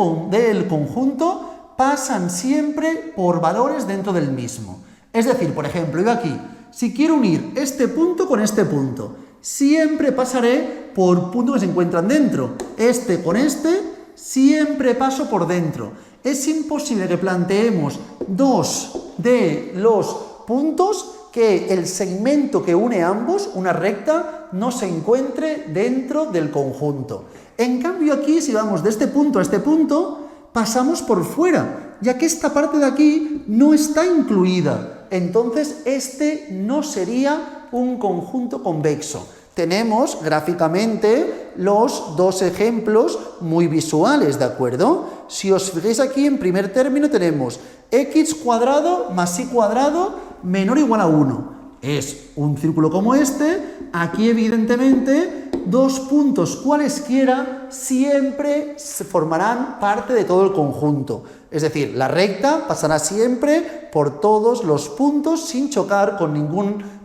conjunto pasan siempre por valores dentro del mismo. Es decir, por ejemplo, yo aquí, si quiero unir este punto con este punto, siempre pasaré por puntos que se encuentran dentro. Este con este, siempre paso por dentro. Es imposible que planteemos dos de los puntos que el segmento que une ambos, una recta, no se encuentre dentro del conjunto. En cambio aquí, si vamos de este punto a este punto, pasamos por fuera, ya que esta parte de aquí no está incluida. Entonces, este no sería un conjunto convexo. Tenemos gráficamente los dos ejemplos muy visuales, ¿de acuerdo? Si os fijáis aquí, en primer término tenemos x cuadrado más y cuadrado menor o igual a 1. Es un círculo como este. Aquí, evidentemente, dos puntos cualesquiera siempre se formarán parte de todo el conjunto. Es decir, la recta pasará siempre por todos los puntos sin chocar con ningún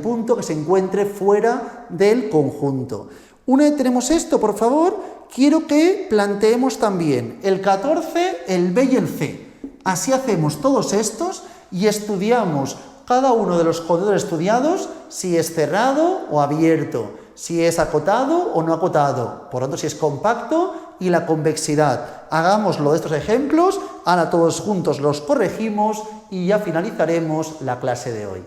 punto que se encuentre fuera del conjunto. Una vez tenemos esto, por favor, quiero que planteemos también el 14, el B y el C. Así hacemos todos estos y estudiamos cada uno de los conjuntos estudiados, si es cerrado o abierto, si es acotado o no acotado, por lo tanto si es compacto y la convexidad. Hagámoslo de estos ejemplos, ahora todos juntos los corregimos y ya finalizaremos la clase de hoy.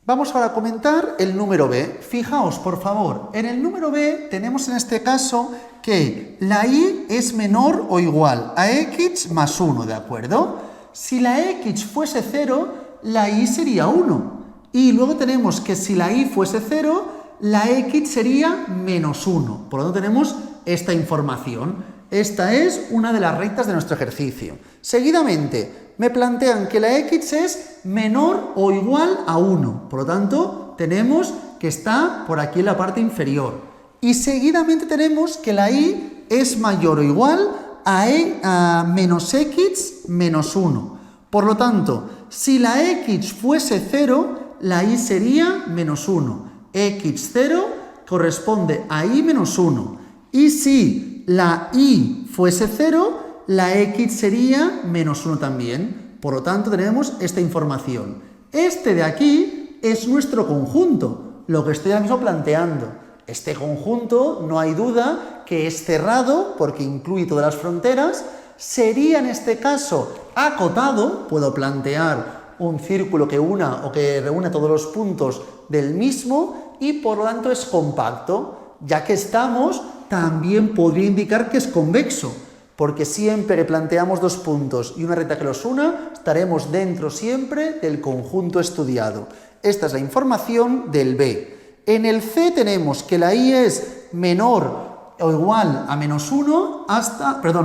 Vamos ahora a comentar el número b. Fijaos, por favor, en el número b tenemos en este caso que la y es menor o igual a x más 1, ¿de acuerdo? Si la x fuese 0, la y sería 1. Y luego tenemos que si la y fuese 0, la x sería menos 1. Por lo tanto tenemos esta información. Esta es una de las rectas de nuestro ejercicio. Seguidamente, me plantean que la x es menor o igual a 1. Por lo tanto, tenemos que está por aquí en la parte inferior. Y seguidamente tenemos que la y es mayor o igual a menos x menos 1. Por lo tanto, si la x fuese 0, la y sería menos 1. x0 corresponde a y menos 1. Y si la y fuese 0, la x sería menos 1 también. Por lo tanto, tenemos esta información. Este de aquí es nuestro conjunto, lo que estoy ahora mismo planteando. Este conjunto, no hay duda, que es cerrado, porque incluye todas las fronteras. Sería en este caso acotado, puedo plantear un círculo que una o que reúne todos los puntos del mismo y por lo tanto es compacto. Ya que estamos, también podría indicar que es convexo, porque siempre que planteamos dos puntos y una recta que los una, estaremos dentro siempre del conjunto estudiado. Esta es la información del B. En el C tenemos que la y es menor o igual a menos 1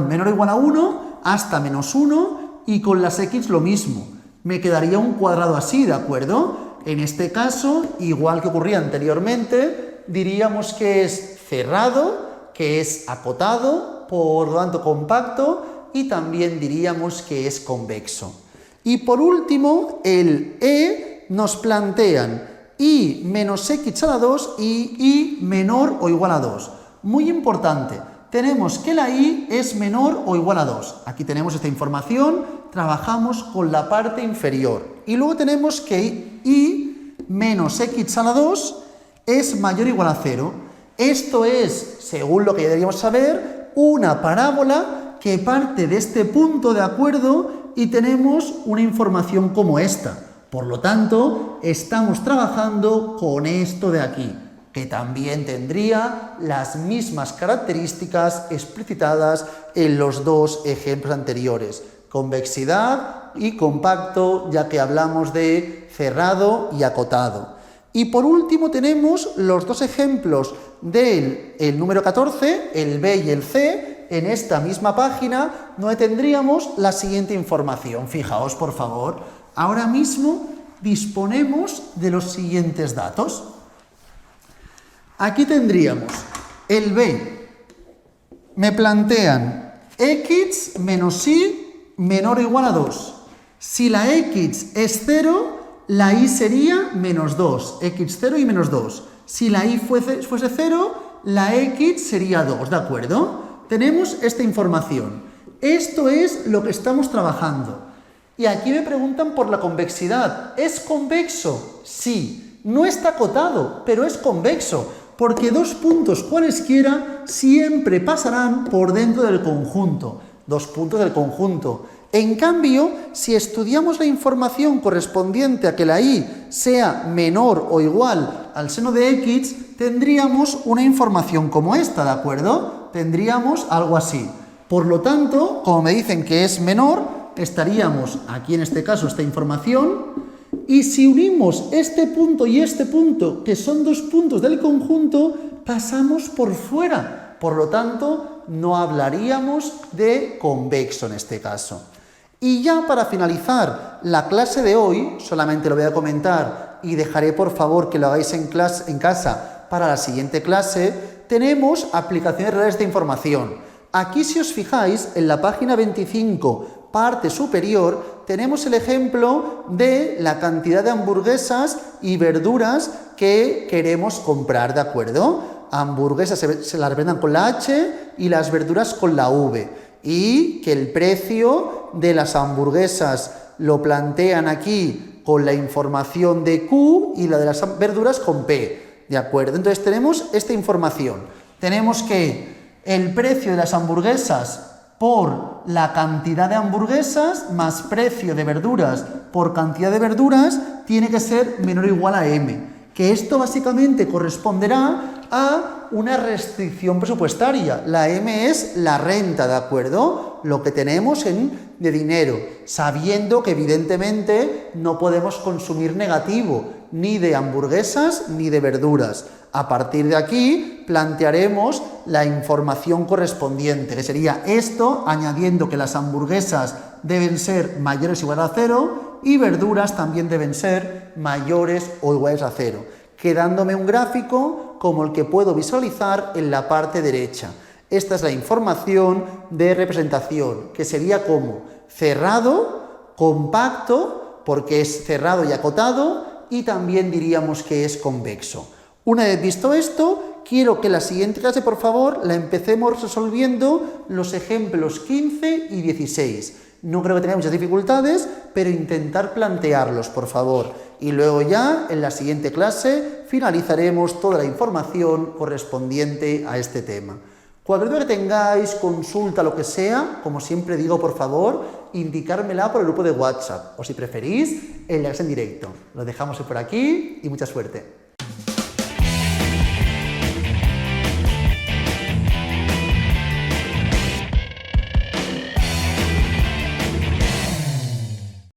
menor o igual a 1 hasta menos 1 y con las x lo mismo. Me quedaría un cuadrado así, ¿de acuerdo? En este caso, igual que ocurría anteriormente, diríamos que es cerrado, que es acotado, por lo tanto compacto, y también diríamos que es convexo. Y por último, el E nos plantean y menos x a la 2 y menor o igual a 2. Muy importante, tenemos que la y es menor o igual a 2. Aquí tenemos esta información, trabajamos con la parte inferior. Y luego tenemos que y menos x a la 2 es mayor o igual a 0. Esto es, según lo que deberíamos saber, una parábola que parte de este punto, ¿de acuerdo? Y tenemos una información como esta. Por lo tanto, estamos trabajando con esto de aquí, que también tendría las mismas características explicitadas en los dos ejemplos anteriores. Convexidad y compacto, ya que hablamos de cerrado y acotado. Y por último tenemos los dos ejemplos del número 14, el B y el C, en esta misma página, donde tendríamos la siguiente información. Fijaos, por favor. Ahora mismo disponemos de los siguientes datos. Aquí tendríamos el B. Me plantean x menos y menor o igual a 2. Si la x es 0, la y sería menos 2. x0 y menos 2. Si la y fuese 0, la x sería 2, ¿de acuerdo? Tenemos esta información. Esto es lo que estamos trabajando. Y aquí me preguntan por la convexidad. ¿Es convexo? Sí. No está acotado, pero es convexo, porque dos puntos cualesquiera siempre pasarán por dentro del conjunto. Dos puntos del conjunto. En cambio, si estudiamos la información correspondiente a que la y sea menor o igual al seno de x, tendríamos una información como esta, ¿de acuerdo? Tendríamos algo así. Por lo tanto, como me dicen que es menor, estaríamos aquí en este caso esta información, y si unimos este punto y este punto, que son dos puntos del conjunto, pasamos por fuera. Por lo tanto, no hablaríamos de convexo en este caso. Y ya para finalizar la clase de hoy, solamente lo voy a comentar y dejaré por favor que lo hagáis en casa para la siguiente clase, tenemos aplicaciones reales de información. Aquí, si os fijáis, en la página 25, parte superior, tenemos el ejemplo de la cantidad de hamburguesas y verduras que queremos comprar, ¿de acuerdo? Hamburguesas se las representan con la H y las verduras con la V. Y que el precio de las hamburguesas lo plantean aquí con la información de Q y la de las verduras con P, ¿de acuerdo? Entonces tenemos esta información. Tenemos que el precio de las hamburguesas por la cantidad de hamburguesas más precio de verduras por cantidad de verduras tiene que ser menor o igual a m, que esto básicamente corresponderá a una restricción presupuestaria. La m es la renta, ¿de acuerdo? Lo que tenemos de dinero, sabiendo que evidentemente no podemos consumir negativo, ni de hamburguesas ni de verduras. A partir de aquí plantearemos la información correspondiente, que sería esto, añadiendo que las hamburguesas deben ser mayores o iguales a 0 y verduras también deben ser mayores o iguales a 0, quedándome un gráfico como el que puedo visualizar en la parte derecha. Esta es la información de representación, que sería como cerrado, compacto, porque es cerrado y acotado, y también diríamos que es convexo. Una vez visto esto, quiero que la siguiente clase, por favor, la empecemos resolviendo los ejemplos 15 y 16. No creo que tenga muchas dificultades, pero intentar plantearlos, por favor. Y luego ya, en la siguiente clase, finalizaremos toda la información correspondiente a este tema. Cualquier duda que tengáis, consulta, lo que sea, como siempre digo, por favor, indicármela por el grupo de WhatsApp, o si preferís, en la clase en directo. Lo dejamos por aquí y mucha suerte.